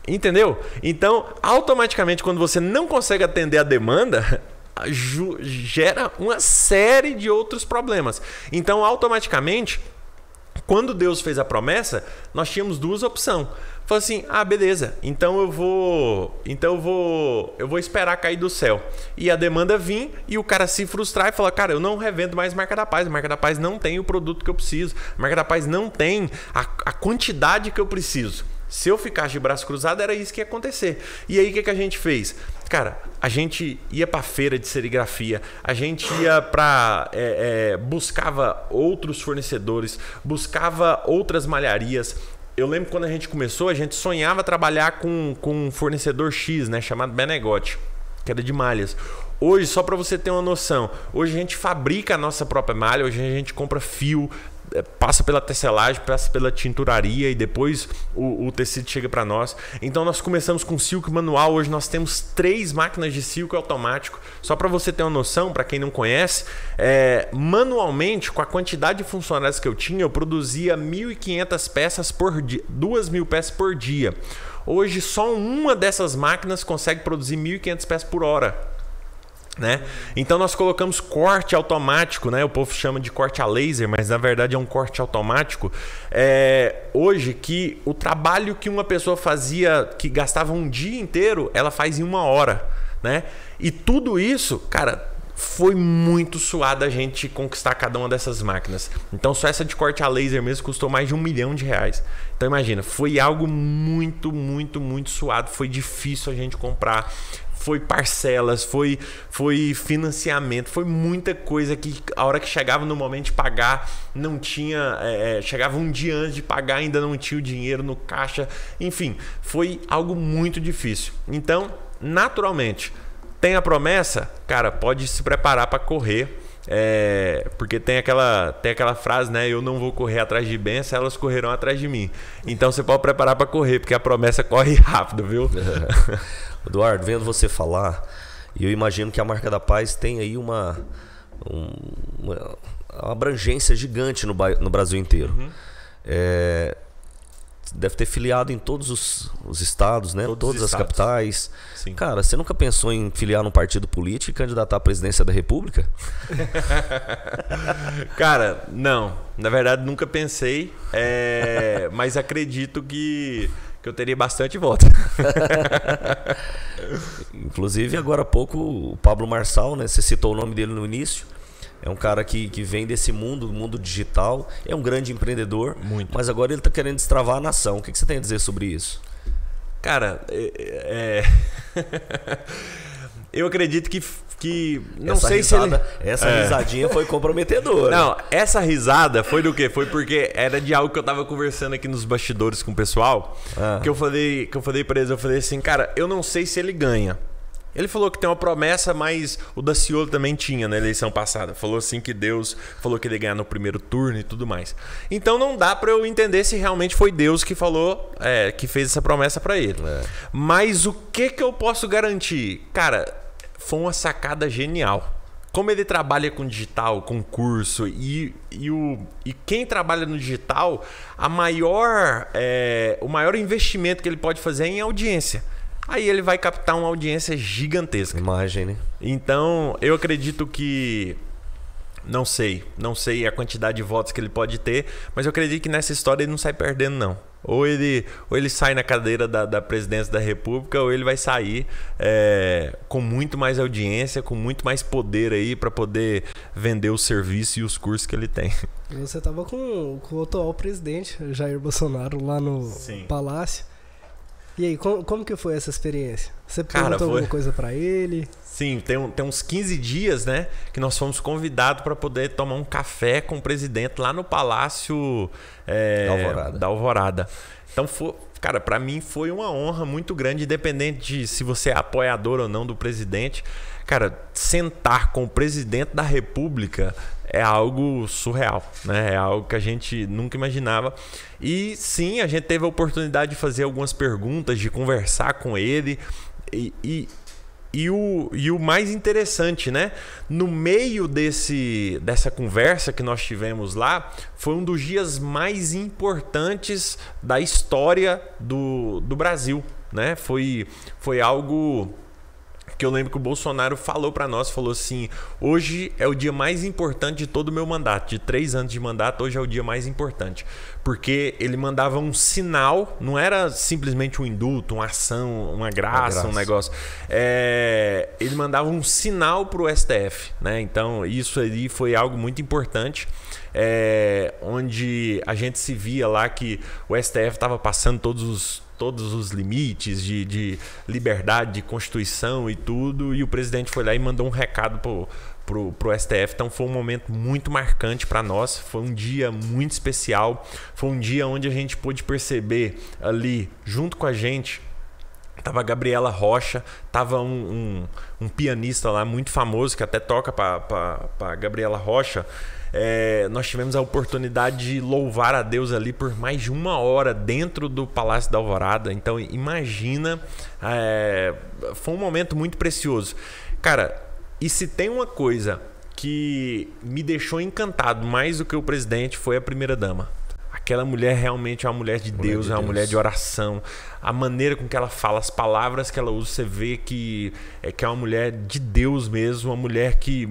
Entendeu? Então, automaticamente, quando você não consegue atender a demanda... gera uma série de outros problemas. Então, automaticamente, quando Deus fez a promessa, nós tínhamos duas opções. Falou assim, beleza, então eu vou esperar cair do céu. E a demanda vir e o cara se frustrar e falar, cara, eu não revendo mais Marca da Paz. A Marca da Paz não tem o produto que eu preciso. A Marca da Paz não tem a quantidade que eu preciso. Se eu ficasse de braço cruzado, era isso que ia acontecer. E aí, o que a gente fez? Cara, a gente ia para feira de serigrafia, a gente ia para... buscava outros fornecedores, buscava outras malharias. Eu lembro quando a gente começou, a gente sonhava trabalhar com um fornecedor X, né, chamado Benegote, que era de malhas. Hoje, só para você ter uma noção, hoje a gente fabrica a nossa própria malha, hoje a gente compra fio, passa pela tecelagem, passa pela tinturaria e depois o tecido chega para nós. Então nós começamos com silk manual, hoje nós temos 3 máquinas de silk automático. Só para você ter uma noção, para quem não conhece, manualmente, com a quantidade de funcionários que eu tinha, eu produzia 1.500 peças por dia, 2.000 peças por dia. Hoje só uma dessas máquinas consegue produzir 1.500 peças por hora. Né? Então nós colocamos corte automático, né? O povo chama de corte a laser, mas na verdade é um corte automático. Hoje, que o trabalho que uma pessoa fazia, que gastava um dia inteiro, ela faz em 1 hora, né? E tudo isso, cara, foi muito suado a gente conquistar cada uma dessas máquinas. Então só essa de corte a laser mesmo custou mais de R$1 milhão. Então imagina, foi algo muito, muito, muito suado. Foi difícil a gente comprar. Foi parcelas, foi financiamento, foi muita coisa que a hora que chegava no momento de pagar não tinha, chegava um dia antes de pagar, ainda não tinha o dinheiro no caixa, enfim, foi algo muito difícil. Então, naturalmente, tem a promessa, cara, pode se preparar para correr, porque tem aquela frase, né? Eu não vou correr atrás de bênção, elas correrão atrás de mim. Então você pode preparar para correr, porque a promessa corre rápido, viu? Eduardo, vendo você falar, eu imagino que a Marca da Paz tem aí uma abrangência gigante no Brasil inteiro. Uhum. Deve ter filiado em todos os estados, né? Todas as capitais. Sim. Cara, você nunca pensou em filiar num partido político e candidatar à presidência da República? Cara, não. Na verdade, nunca pensei. Mas acredito que eu teria bastante voto. Inclusive, agora há pouco, o Pablo Marçal, né? Você citou o nome dele no início. É um cara que vem desse mundo digital. É um grande empreendedor. Muito. Mas agora ele está querendo destravar a nação. O que você tem a dizer sobre isso? Cara, eu acredito que não essa sei risada, se ele... Essa risadinha foi comprometedora. Não, essa risada foi do quê? Foi porque era de algo que eu tava conversando aqui nos bastidores com o pessoal. Que eu falei pra eles, eu falei assim, cara, eu não sei se ele ganha. Ele falou que tem uma promessa, mas o Daciolo também tinha na eleição passada. Falou assim que Deus falou que ele ia ganhar no primeiro turno e tudo mais. Então não dá pra eu entender se realmente foi Deus que falou, que fez essa promessa pra ele. Mas o que eu posso garantir? Cara, foi uma sacada genial. como ele trabalha com digital, com curso, e quem trabalha no digital, o maior investimento que ele pode fazer é em audiência. Aí ele vai captar uma audiência gigantesca. Imagem, né? Então, eu acredito que... Não sei a quantidade de votos que ele pode ter, mas eu acredito que nessa história ele não sai perdendo, não. Ou ele sai na cadeira da presidência da República, ou ele vai sair com muito mais audiência, com muito mais poder aí para poder vender o serviço e os cursos que ele tem. Você estava com o atual presidente, Jair Bolsonaro, lá no Palácio. E aí, como que foi essa experiência? Você perguntou alguma coisa para ele? Sim, tem uns 15 dias, né, que nós fomos convidados para poder tomar um café com o presidente lá no Palácio da Alvorada. Então, cara, para mim foi uma honra muito grande, independente de se você é apoiador ou não do presidente. Cara, sentar com o presidente da República é algo surreal, né? É algo que a gente nunca imaginava. E sim, a gente teve a oportunidade de fazer algumas perguntas, de conversar com ele. E o mais interessante, né? No meio dessa conversa que nós tivemos lá, foi um dos dias mais importantes da história do Brasil, né? Foi algo que eu lembro que o Bolsonaro falou para nós, falou assim: hoje é o dia mais importante de todo o meu mandato, de 3 anos de mandato, hoje é o dia mais importante. Porque ele mandava um sinal, não era simplesmente um indulto, uma ação, uma graça. Um negócio. Ele mandava um sinal para o STF, né? Então isso ali foi algo muito importante, onde a gente se via lá que o STF estava passando todos os limites de liberdade, de Constituição e tudo, e o presidente foi lá e mandou um recado pro STF. Então foi um momento muito marcante para nós, foi um dia muito especial, foi um dia onde a gente pôde perceber ali, junto com a gente, tava a Gabriela Rocha, tava um pianista lá muito famoso, que até toca para Gabriela Rocha. Nós tivemos a oportunidade de louvar a Deus ali por mais de 1 hora dentro do Palácio da Alvorada. Então imagina, foi um momento muito precioso. Cara, e se tem uma coisa que me deixou encantado mais do que o presidente, foi a primeira-dama. Aquela mulher realmente é uma mulher de Deus, é uma mulher de oração. A maneira com que ela fala, as palavras que ela usa, você vê que é uma mulher de Deus mesmo, uma mulher que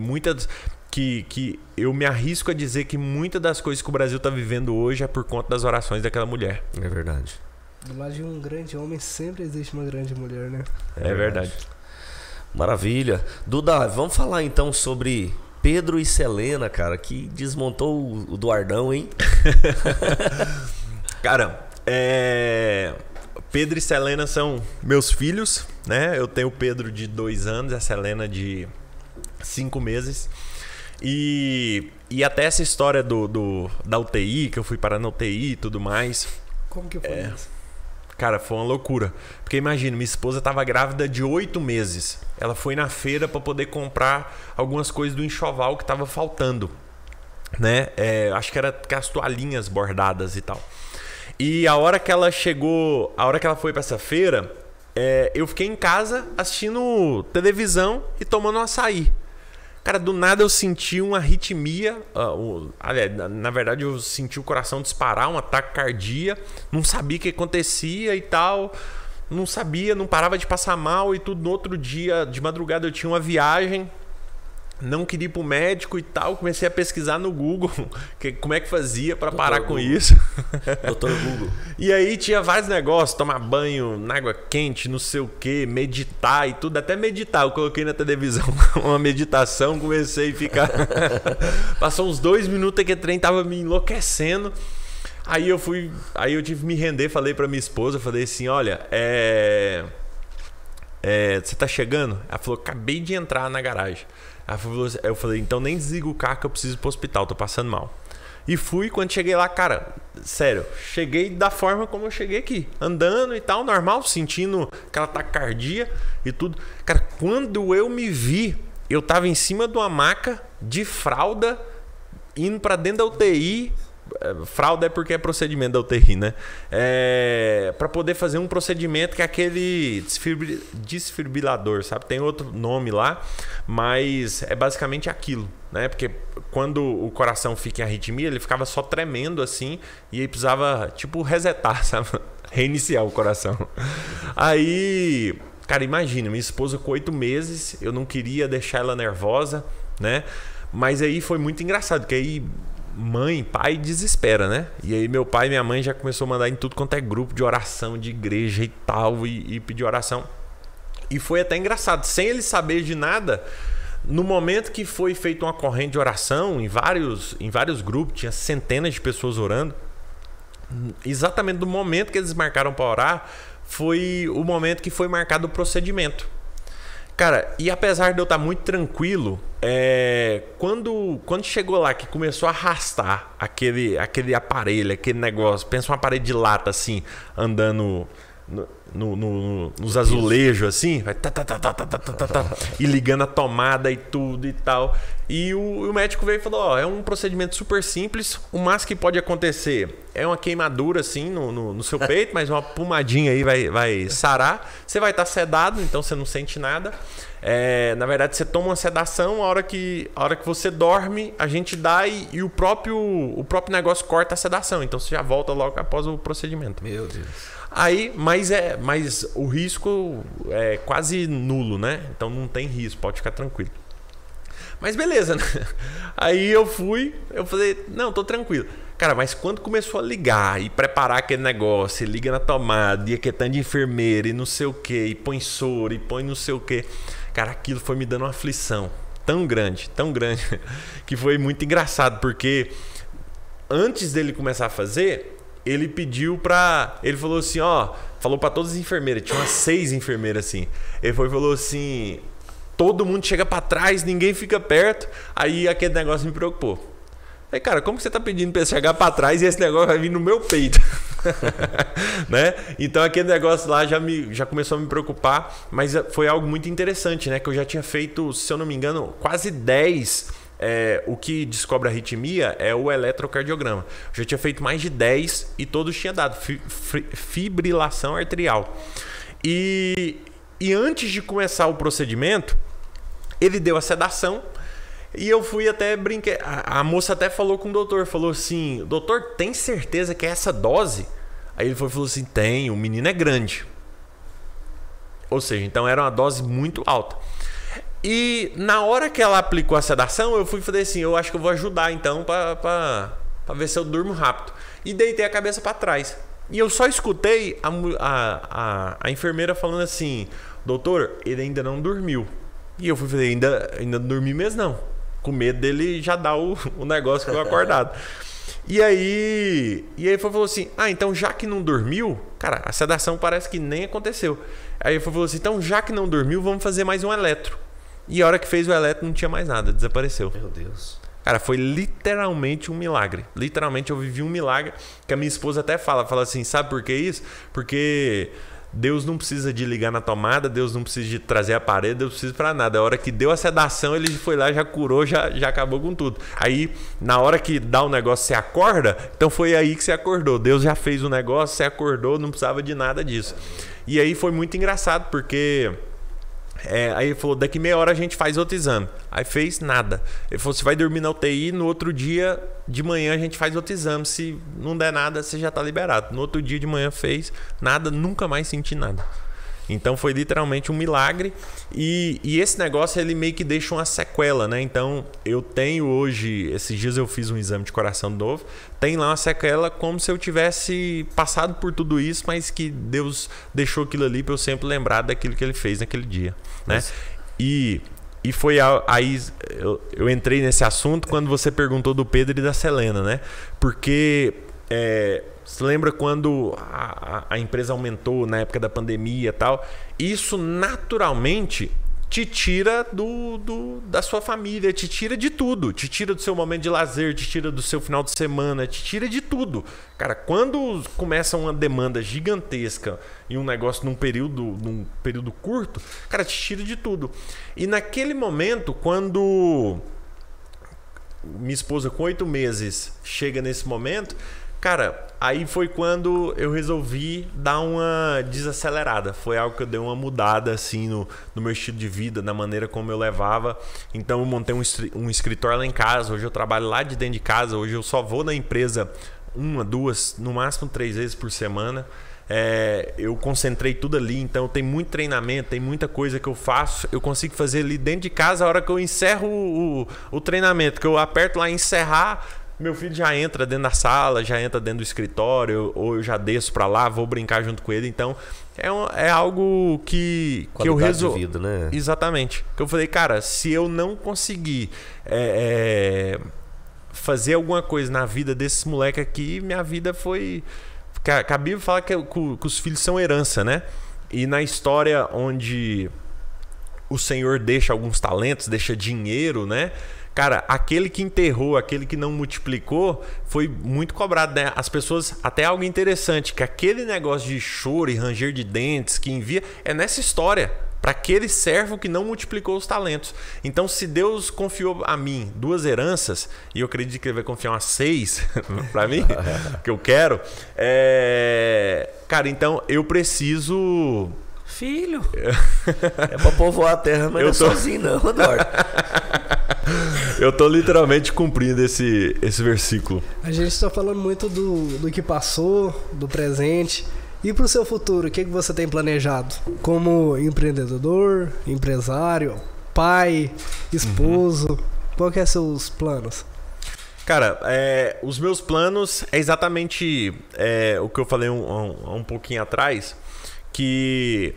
que eu me arrisco a dizer que muitas das coisas que o Brasil está vivendo hoje é por conta das orações daquela mulher. É verdade. Do lado de um grande homem sempre existe uma grande mulher, né? É verdade. Maravilha. Duda, vamos falar então sobre Pedro e Selena, cara, que desmontou o Duardão, hein? Cara, Pedro e Selena são meus filhos, né? Eu tenho o Pedro de 2 anos, a Selena de 5 meses. E até essa história da UTI, que eu fui parar na UTI e tudo mais. Como que foi isso? Cara, foi uma loucura. Porque imagina, minha esposa estava grávida de 8 meses. Ela foi na feira para poder comprar algumas coisas do enxoval que estava faltando, né? Acho que era as toalhinhas bordadas e tal. E a hora que ela foi para essa feira, eu fiquei em casa assistindo televisão e tomando um açaí. Cara, do nada eu senti uma arritmia, na verdade eu senti o coração disparar, um ataque cardíaco, não sabia o que acontecia e tal, não sabia, não parava de passar mal e tudo. No outro dia, de madrugada, eu tinha uma viagem, não queria ir pro médico e tal, comecei a pesquisar no Google como é que fazia para parar com isso. Doutor Google. E aí tinha vários negócios, tomar banho na água quente, não sei o que, meditar e tudo, até meditar. Eu coloquei na televisão uma meditação, comecei a ficar... Passou uns 2 minutos que o trem tava me enlouquecendo. Aí eu tive que me render, falei pra minha esposa, falei assim, olha, você tá chegando? Ela falou, acabei de entrar na garagem. Eu falei, então nem desliga o carro que eu preciso ir pro hospital, tô passando mal. E fui, quando cheguei lá, cara, sério, cheguei da forma como eu cheguei aqui, andando e tal, normal, sentindo aquela taquicardia e tudo. Cara, quando eu me vi, eu tava em cima de uma maca, de fralda, indo pra dentro da UTI, fralda é porque é procedimento da UTI, né? Para poder fazer um procedimento que é aquele desfibrilador, sabe? Tem outro nome lá, mas é basicamente aquilo, né? Porque quando o coração fica em arritmia, ele ficava só tremendo assim, e aí precisava, tipo, resetar, sabe? Reiniciar o coração. Aí, cara, imagina, minha esposa com 8 meses, eu não queria deixar ela nervosa, né? Mas aí foi muito engraçado, porque aí mãe, pai desespera, né? E aí meu pai e minha mãe já começou a mandar em tudo quanto é grupo de oração, de igreja e tal, e pedir oração. E foi até engraçado, sem ele saber de nada, no momento que foi feita uma corrente de oração, em vários grupos, tinha centenas de pessoas orando, exatamente no momento que eles marcaram para orar, foi o momento que foi marcado o procedimento. Cara, e apesar de eu estar muito tranquilo, quando chegou lá que começou a arrastar aquele aparelho, aquele negócio, pensa um aparelho de lata assim, andando nos azulejos assim, vai e ligando a tomada e tudo e tal. E o médico veio e falou: ó, é um procedimento super simples, o máximo que pode acontecer é uma queimadura assim no seu peito, mas uma pomadinha aí vai sarar. Você vai estar sedado, então você não sente nada. Na verdade, você toma uma sedação, a hora que você dorme, a gente dá e o próprio negócio corta a sedação. Então você já volta logo após o procedimento. Meu Deus. Aí, mas o risco é quase nulo, né? Então não tem risco, pode ficar tranquilo. Mas beleza, né? Aí eu falei, não, tô tranquilo. Cara, mas quando começou a ligar e preparar aquele negócio, e liga na tomada, e aquele tanto de enfermeira, e não sei o que, e põe soro, e põe não sei o que. Cara, aquilo foi me dando uma aflição tão grande, que foi muito engraçado, porque antes dele começar a fazer, ele pediu pra... Ele falou assim, ó... Falou pra todas as enfermeiras. Tinha umas 6 enfermeiras assim. Ele falou assim... Todo mundo chega pra trás, ninguém fica perto. Aí aquele negócio me preocupou. Falei, cara, como que você tá pedindo pra chegar pra trás e esse negócio vai vir no meu peito? Né? Então aquele negócio lá já começou a me preocupar. Mas foi algo muito interessante, né? Que eu já tinha feito, se eu não me engano, quase 10... o que descobre a arritmia é o eletrocardiograma. Eu já tinha feito mais de 10 e todos tinham dado fibrilação arterial. E antes de começar o procedimento, ele deu a sedação e eu fui até brincar. A moça até falou com o doutor, falou assim: doutor, tem certeza que é essa dose? Aí ele falou assim: tem, o menino é grande. Ou seja, então era uma dose muito alta. E na hora que ela aplicou a sedação, eu fui fazer assim, eu acho que eu vou ajudar então pra ver se eu durmo rápido. E deitei a cabeça pra trás. E eu só escutei a enfermeira falando assim: doutor, ele ainda não dormiu. E eu fui fazer, ainda não dormi mesmo não. Com medo dele já dar o negócio que eu acordado. E aí falou assim: ah, então já que não dormiu, cara, a sedação parece que nem aconteceu. Aí ele falou assim: então já que não dormiu, vamos fazer mais um eletro. E a hora que fez o eletro não tinha mais nada, desapareceu. Meu Deus. Cara, foi literalmente um milagre. Literalmente eu vivi um milagre. Que a minha esposa até fala assim, sabe por que isso? Porque Deus não precisa de ligar na tomada, Deus não precisa de trazer a parede, Deus não precisa pra nada. A hora que deu a sedação, ele foi lá, já curou, já acabou com tudo. Aí, na hora que dá o negócio, você acorda, então foi aí que você acordou. Deus já fez o negócio, você acordou, não precisava de nada disso. E aí foi muito engraçado, porque... aí ele falou, daqui meia hora a gente faz outro exame. Aí fez nada. Ele falou, você vai dormir na UTI, no outro dia de manhã a gente faz outro exame. Se não der nada, você já tá liberado. No outro dia de manhã fez nada, nunca mais senti nada. Então foi literalmente um milagre. E esse negócio ele meio que deixa uma sequela, né? Então eu tenho hoje, esses dias eu fiz um exame de coração novo, tem lá uma sequela como se eu tivesse passado por tudo isso, mas que Deus deixou aquilo ali para eu sempre lembrar daquilo que ele fez naquele dia, né? E foi aí eu entrei nesse assunto quando você perguntou do Pedro e da Selena, né? Porque você lembra quando a empresa aumentou na época da pandemia e tal? Isso naturalmente te tira da sua família, te tira de tudo. Te tira do seu momento de lazer, te tira do seu final de semana, te tira de tudo. Cara, quando começa uma demanda gigantesca e um negócio num período curto, cara, te tira de tudo. E naquele momento, quando minha esposa com 8 meses chega nesse momento, cara, aí foi quando eu resolvi dar uma desacelerada. Foi algo que eu dei uma mudada assim no meu estilo de vida, na maneira como eu levava. Então eu montei um escritório lá em casa. Hoje eu trabalho lá de dentro de casa. Hoje eu só vou na empresa 1, 2, no máximo 3 vezes por semana. Eu concentrei tudo ali, então tem muito treinamento, tem muita coisa que eu faço, eu consigo fazer ali dentro de casa. A hora que eu encerro o treinamento, que eu aperto lá encerrar, meu filho já entra dentro da sala, já entra dentro do escritório, ou eu já desço para lá, vou brincar junto com ele. Então é algo que eu resolvo. De vida, né? Exatamente. Que eu falei, cara, se eu não conseguir fazer alguma coisa na vida desses moleques aqui, minha vida foi... A Bíblia fala que os filhos são herança, né? E na história onde o Senhor deixa alguns talentos, deixa dinheiro, né? Cara, aquele que enterrou, aquele que não multiplicou, foi muito cobrado, né? As pessoas, até algo interessante, que aquele negócio de choro e ranger de dentes que envia, é nessa história. Para aquele servo que não multiplicou os talentos. Então, se Deus confiou a mim 2 heranças, e eu acredito que Ele vai confiar umas 6 para mim, que eu quero, cara, então eu preciso... Filho, é para povoar a terra, mas não é sozinho não, Eduardo. Eu tô literalmente cumprindo esse versículo. A gente está falando muito do que passou, do presente. E para o seu futuro, o que você tem planejado? Como empreendedor, empresário, pai, esposo, qual que é seus planos? Cara, os meus planos é exatamente o que eu falei um pouquinho atrás, que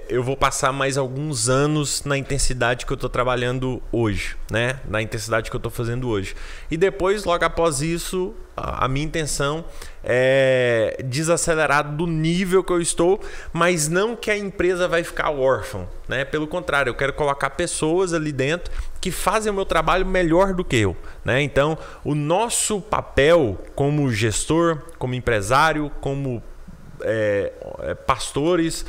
eu vou passar mais alguns anos na intensidade que eu estou trabalhando hoje, né? Na intensidade que eu estou fazendo hoje. E depois, logo após isso, a minha intenção é desacelerar do nível que eu estou, mas não que a empresa vai ficar órfã, né? Pelo contrário, eu quero colocar pessoas ali dentro que fazem o meu trabalho melhor do que eu, né? Então, o nosso papel como gestor, como empresário, como pastores,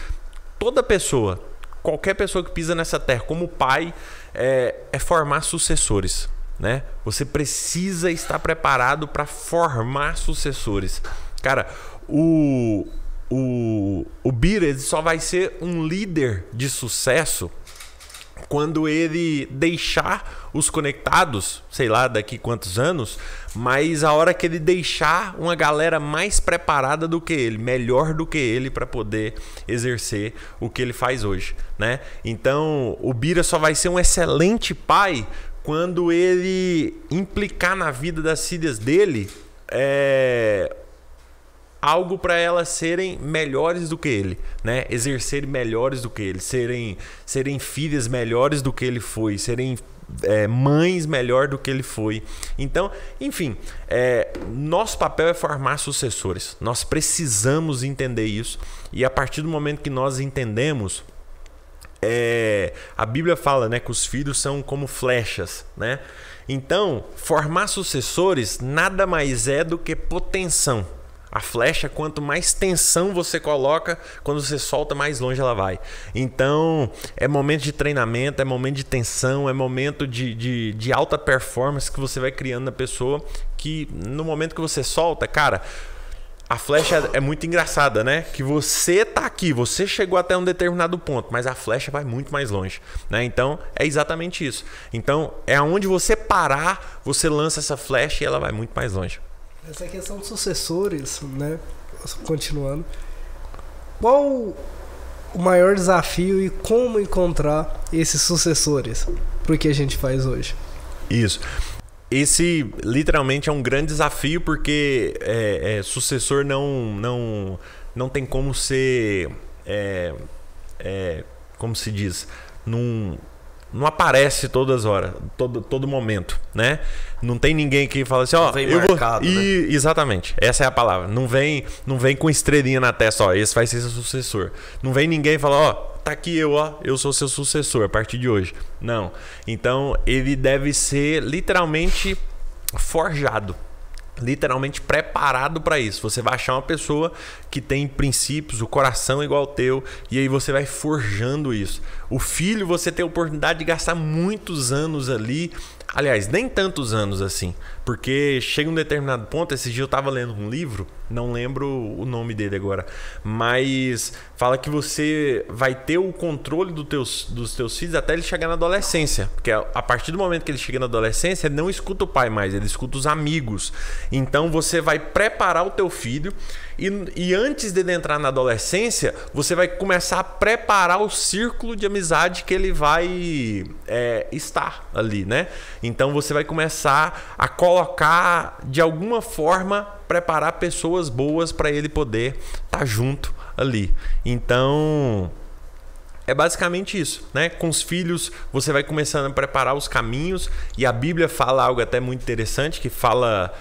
toda pessoa, qualquer pessoa que pisa nessa terra, como pai, é formar sucessores, né? Você precisa estar preparado para formar sucessores. Cara, o Bira, ele só vai ser um líder de sucesso quando ele deixar os conectados, sei lá, daqui quantos anos, mas a hora que ele deixar uma galera mais preparada do que ele, melhor do que ele, para poder exercer o que ele faz hoje, né? Então, o Bira só vai ser um excelente pai quando ele implicar na vida das filhas dele algo para elas serem melhores do que ele, né? Exercerem melhores do que ele, serem filhas melhores do que ele foi, serem mães melhor do que ele foi. Então, enfim, nosso papel é formar sucessores. Nós precisamos entender isso, e a partir do momento que nós entendemos, a Bíblia fala, né, que os filhos são como flechas, né? Então, formar sucessores nada mais é do que potensão. A flecha, quanto mais tensão você coloca, quando você solta, mais longe ela vai. Então, é momento de treinamento, é momento de tensão, é momento de alta performance que você vai criando na pessoa, que no momento que você solta, cara, a flecha é muito engraçada, né? Que você tá aqui, você chegou até um determinado ponto, mas a flecha vai muito mais longe, né? Então, é exatamente isso. Então, é onde você parar, você lança essa flecha e ela vai muito mais longe. Essa questão de sucessores, né? Continuando. Qual o maior desafio e como encontrar esses sucessores pro que a gente faz hoje? Isso. Esse literalmente é um grande desafio, porque sucessor não tem como ser, como se diz, não aparece todas as horas, todo momento, né? Não tem ninguém que fala assim, ó, marcado, né? Exatamente, essa é a palavra. Não vem com estrelinha na testa, ó, esse vai ser seu sucessor. Não vem ninguém e fala, ó, tá aqui eu sou seu sucessor a partir de hoje. Não. Então, ele deve ser literalmente forjado, literalmente preparado para isso. Você vai achar uma pessoa que tem princípios, o coração igual ao teu, e aí você vai forjando isso. O filho, você tem a oportunidade de gastar muitos anos ali Aliás, nem tantos anos assim, porque chega um determinado ponto. Esse dia eu estava lendo um livro, não lembro o nome dele agora, mas fala que você vai ter o controle dos teus filhos até ele chegar na adolescência, porque a partir do momento que ele chega na adolescência, ele não escuta o pai mais, ele escuta os amigos. Então você vai preparar o teu filho e antes dele entrar na adolescência, você vai começar a preparar o círculo de amizade que ele vai estar ali, né? Então você vai começar a colocar, de alguma forma, preparar pessoas boas para ele poder estar junto ali. Então é basicamente isso, né? Com os filhos você vai começando a preparar os caminhos, e a Bíblia fala algo até muito interessante, que fala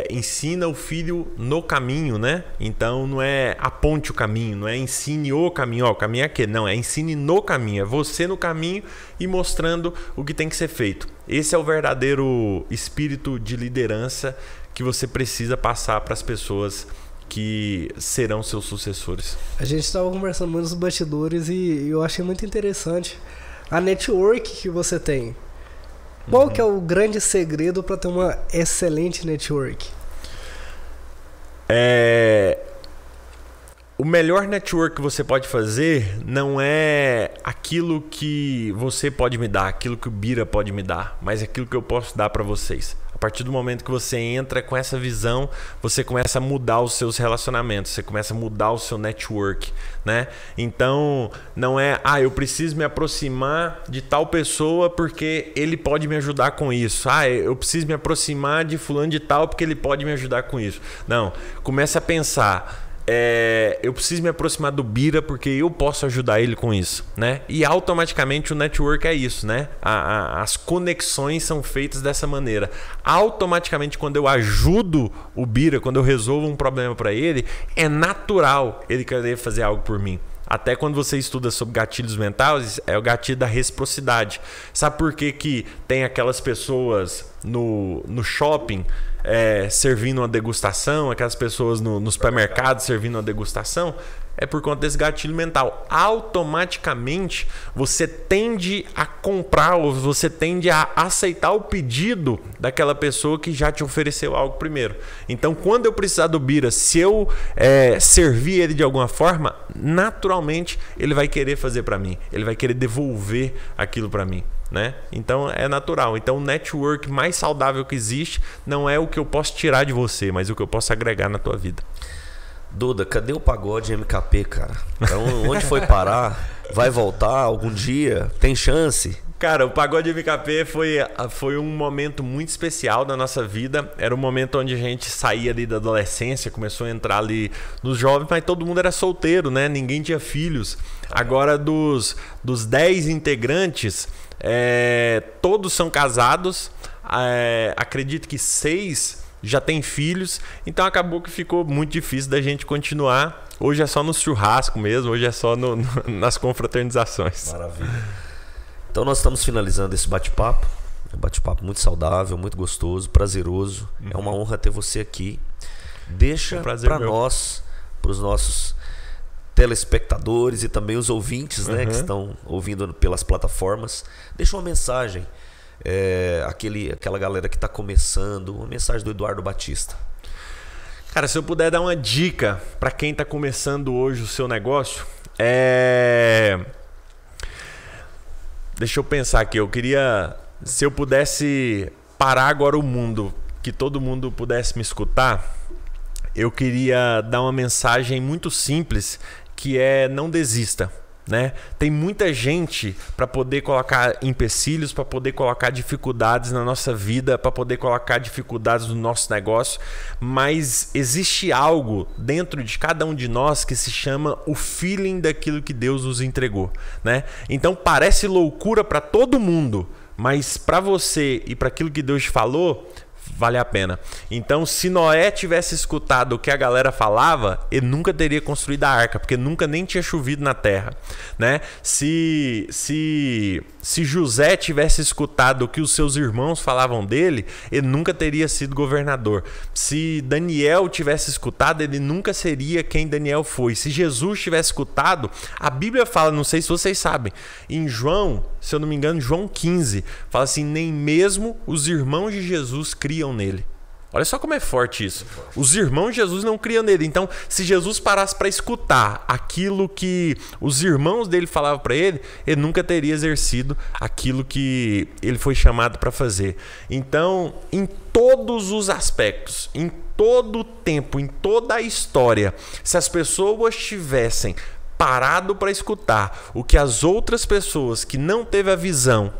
ensina o filho no caminho, né? Então não é aponte o caminho, não é ensine o caminho, ó, o caminho é aquele, não, é ensine no caminho, é você no caminho e mostrando o que tem que ser feito. Esse é o verdadeiro espírito de liderança que você precisa passar para as pessoas que serão seus sucessores. A gente estava conversando muito nos bastidores e eu achei muito interessante a network que você tem. Qual que é o grande segredo para ter uma excelente network? O melhor network que você pode fazer não é aquilo que você pode me dar, aquilo que o Bira pode me dar, mas aquilo que eu posso dar para vocês. A partir do momento que você entra com essa visão, você começa a mudar os seus relacionamentos, você começa a mudar o seu network, né? Então, não é, eu preciso me aproximar de tal pessoa porque ele pode me ajudar com isso. Eu preciso me aproximar de fulano de tal porque ele pode me ajudar com isso. Não, começa a pensar, eu preciso me aproximar do Bira porque eu posso ajudar ele com isso, né? E automaticamente o network é isso, né? As conexões são feitas dessa maneira. Automaticamente, quando eu ajudo o Bira, quando eu resolvo um problema para ele, é natural ele querer fazer algo por mim. Até quando você estuda sobre gatilhos mentais, é o gatilho da reciprocidade. Sabe por que que tem aquelas pessoas no shopping servindo uma degustação, aquelas pessoas no supermercado servindo uma degustação? É por conta desse gatilho mental. Automaticamente você tende a comprar, ou você tende a aceitar o pedido daquela pessoa que já te ofereceu algo primeiro. Então, quando eu precisar do Bira, se eu servir ele de alguma forma, naturalmente ele vai querer fazer para mim, ele vai querer devolver aquilo para mim, né? Então é natural. Então o network mais saudável que existe não é o que eu posso tirar de você, mas o que eu posso agregar na tua vida. Duda, cadê o pagode MKP, cara? Então, onde foi parar? Vai voltar algum dia? Tem chance? Cara, o Pagode MKP foi um momento muito especial da nossa vida. Era um momento onde a gente saía ali da adolescência, começou a entrar ali nos jovens, mas todo mundo era solteiro, né? Ninguém tinha filhos. Agora, dos 10 integrantes, todos são casados. Acredito que 6 já tem filhos, então acabou que ficou muito difícil da gente continuar. Hoje é só no churrasco mesmo, hoje é só nas confraternizações. Maravilha. Então nós estamos finalizando esse bate-papo. É um bate-papo muito saudável, muito gostoso, prazeroso. É uma honra ter você aqui. Deixa para nós, para os nossos telespectadores e também os ouvintes, né, que estão ouvindo pelas plataformas, deixa uma mensagem. Aquela galera que está começando, uma mensagem do Eduardo Batista. Cara, se eu puder dar uma dica para quem está começando hoje o seu negócio, deixa eu pensar aqui. Eu queria, se eu pudesse parar agora o mundo, que todo mundo pudesse me escutar, eu queria dar uma mensagem muito simples, que é: não desista. Né? Tem muita gente para poder colocar empecilhos, para poder colocar dificuldades na nossa vida, para poder colocar dificuldades no nosso negócio, mas existe algo dentro de cada um de nós que se chama o feeling daquilo que Deus nos entregou, né? Então parece loucura para todo mundo, mas para você e para aquilo que Deus te falou, vale a pena. Então, se Noé tivesse escutado o que a galera falava, ele nunca teria construído a arca, porque nunca nem tinha chovido na terra, né? Se José tivesse escutado o que os seus irmãos falavam dele, ele nunca teria sido governador. Se Daniel tivesse escutado, ele nunca seria quem Daniel foi. Se Jesus tivesse escutado, a Bíblia fala, não sei se vocês sabem, em João, se eu não me engano, João 15, fala assim, nem mesmo os irmãos de Jesus criam nele. Olha só como é forte isso. Os irmãos de Jesus não criam nele. Então, se Jesus parasse para escutar aquilo que os irmãos dele falavam para ele, ele nunca teria exercido aquilo que ele foi chamado para fazer. Então, em todos os aspectos, em todo o tempo, em toda a história, se as pessoas tivessem parado para escutar o que as outras pessoas que não teve a visão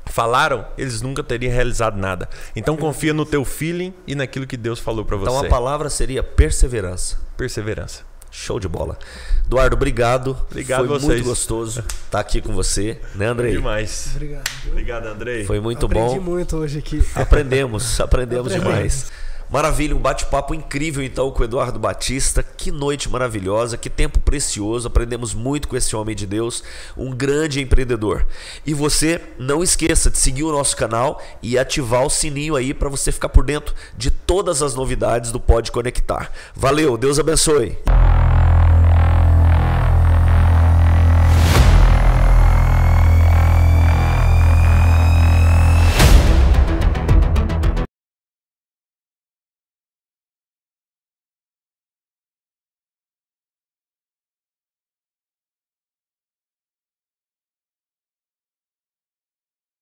falaram, eles nunca teriam realizado nada. Então confia no teu feeling e naquilo que Deus falou para você. Então a palavra seria perseverança. Perseverança. Show de bola. Eduardo, obrigado. Obrigado Foi vocês. muito gostoso estar aqui com você, né, Andrei? Demais. Obrigado. Obrigado, Andrei. Foi muito Aprendi bom. muito hoje aqui. Aprendemos demais. Maravilha, um bate-papo incrível então com o Eduardo Batista. Que noite maravilhosa, que tempo precioso. Aprendemos muito com esse homem de Deus, um grande empreendedor. E você não esqueça de seguir o nosso canal e ativar o sininho aí para você ficar por dentro de todas as novidades do Pode Conectar. Valeu, Deus abençoe.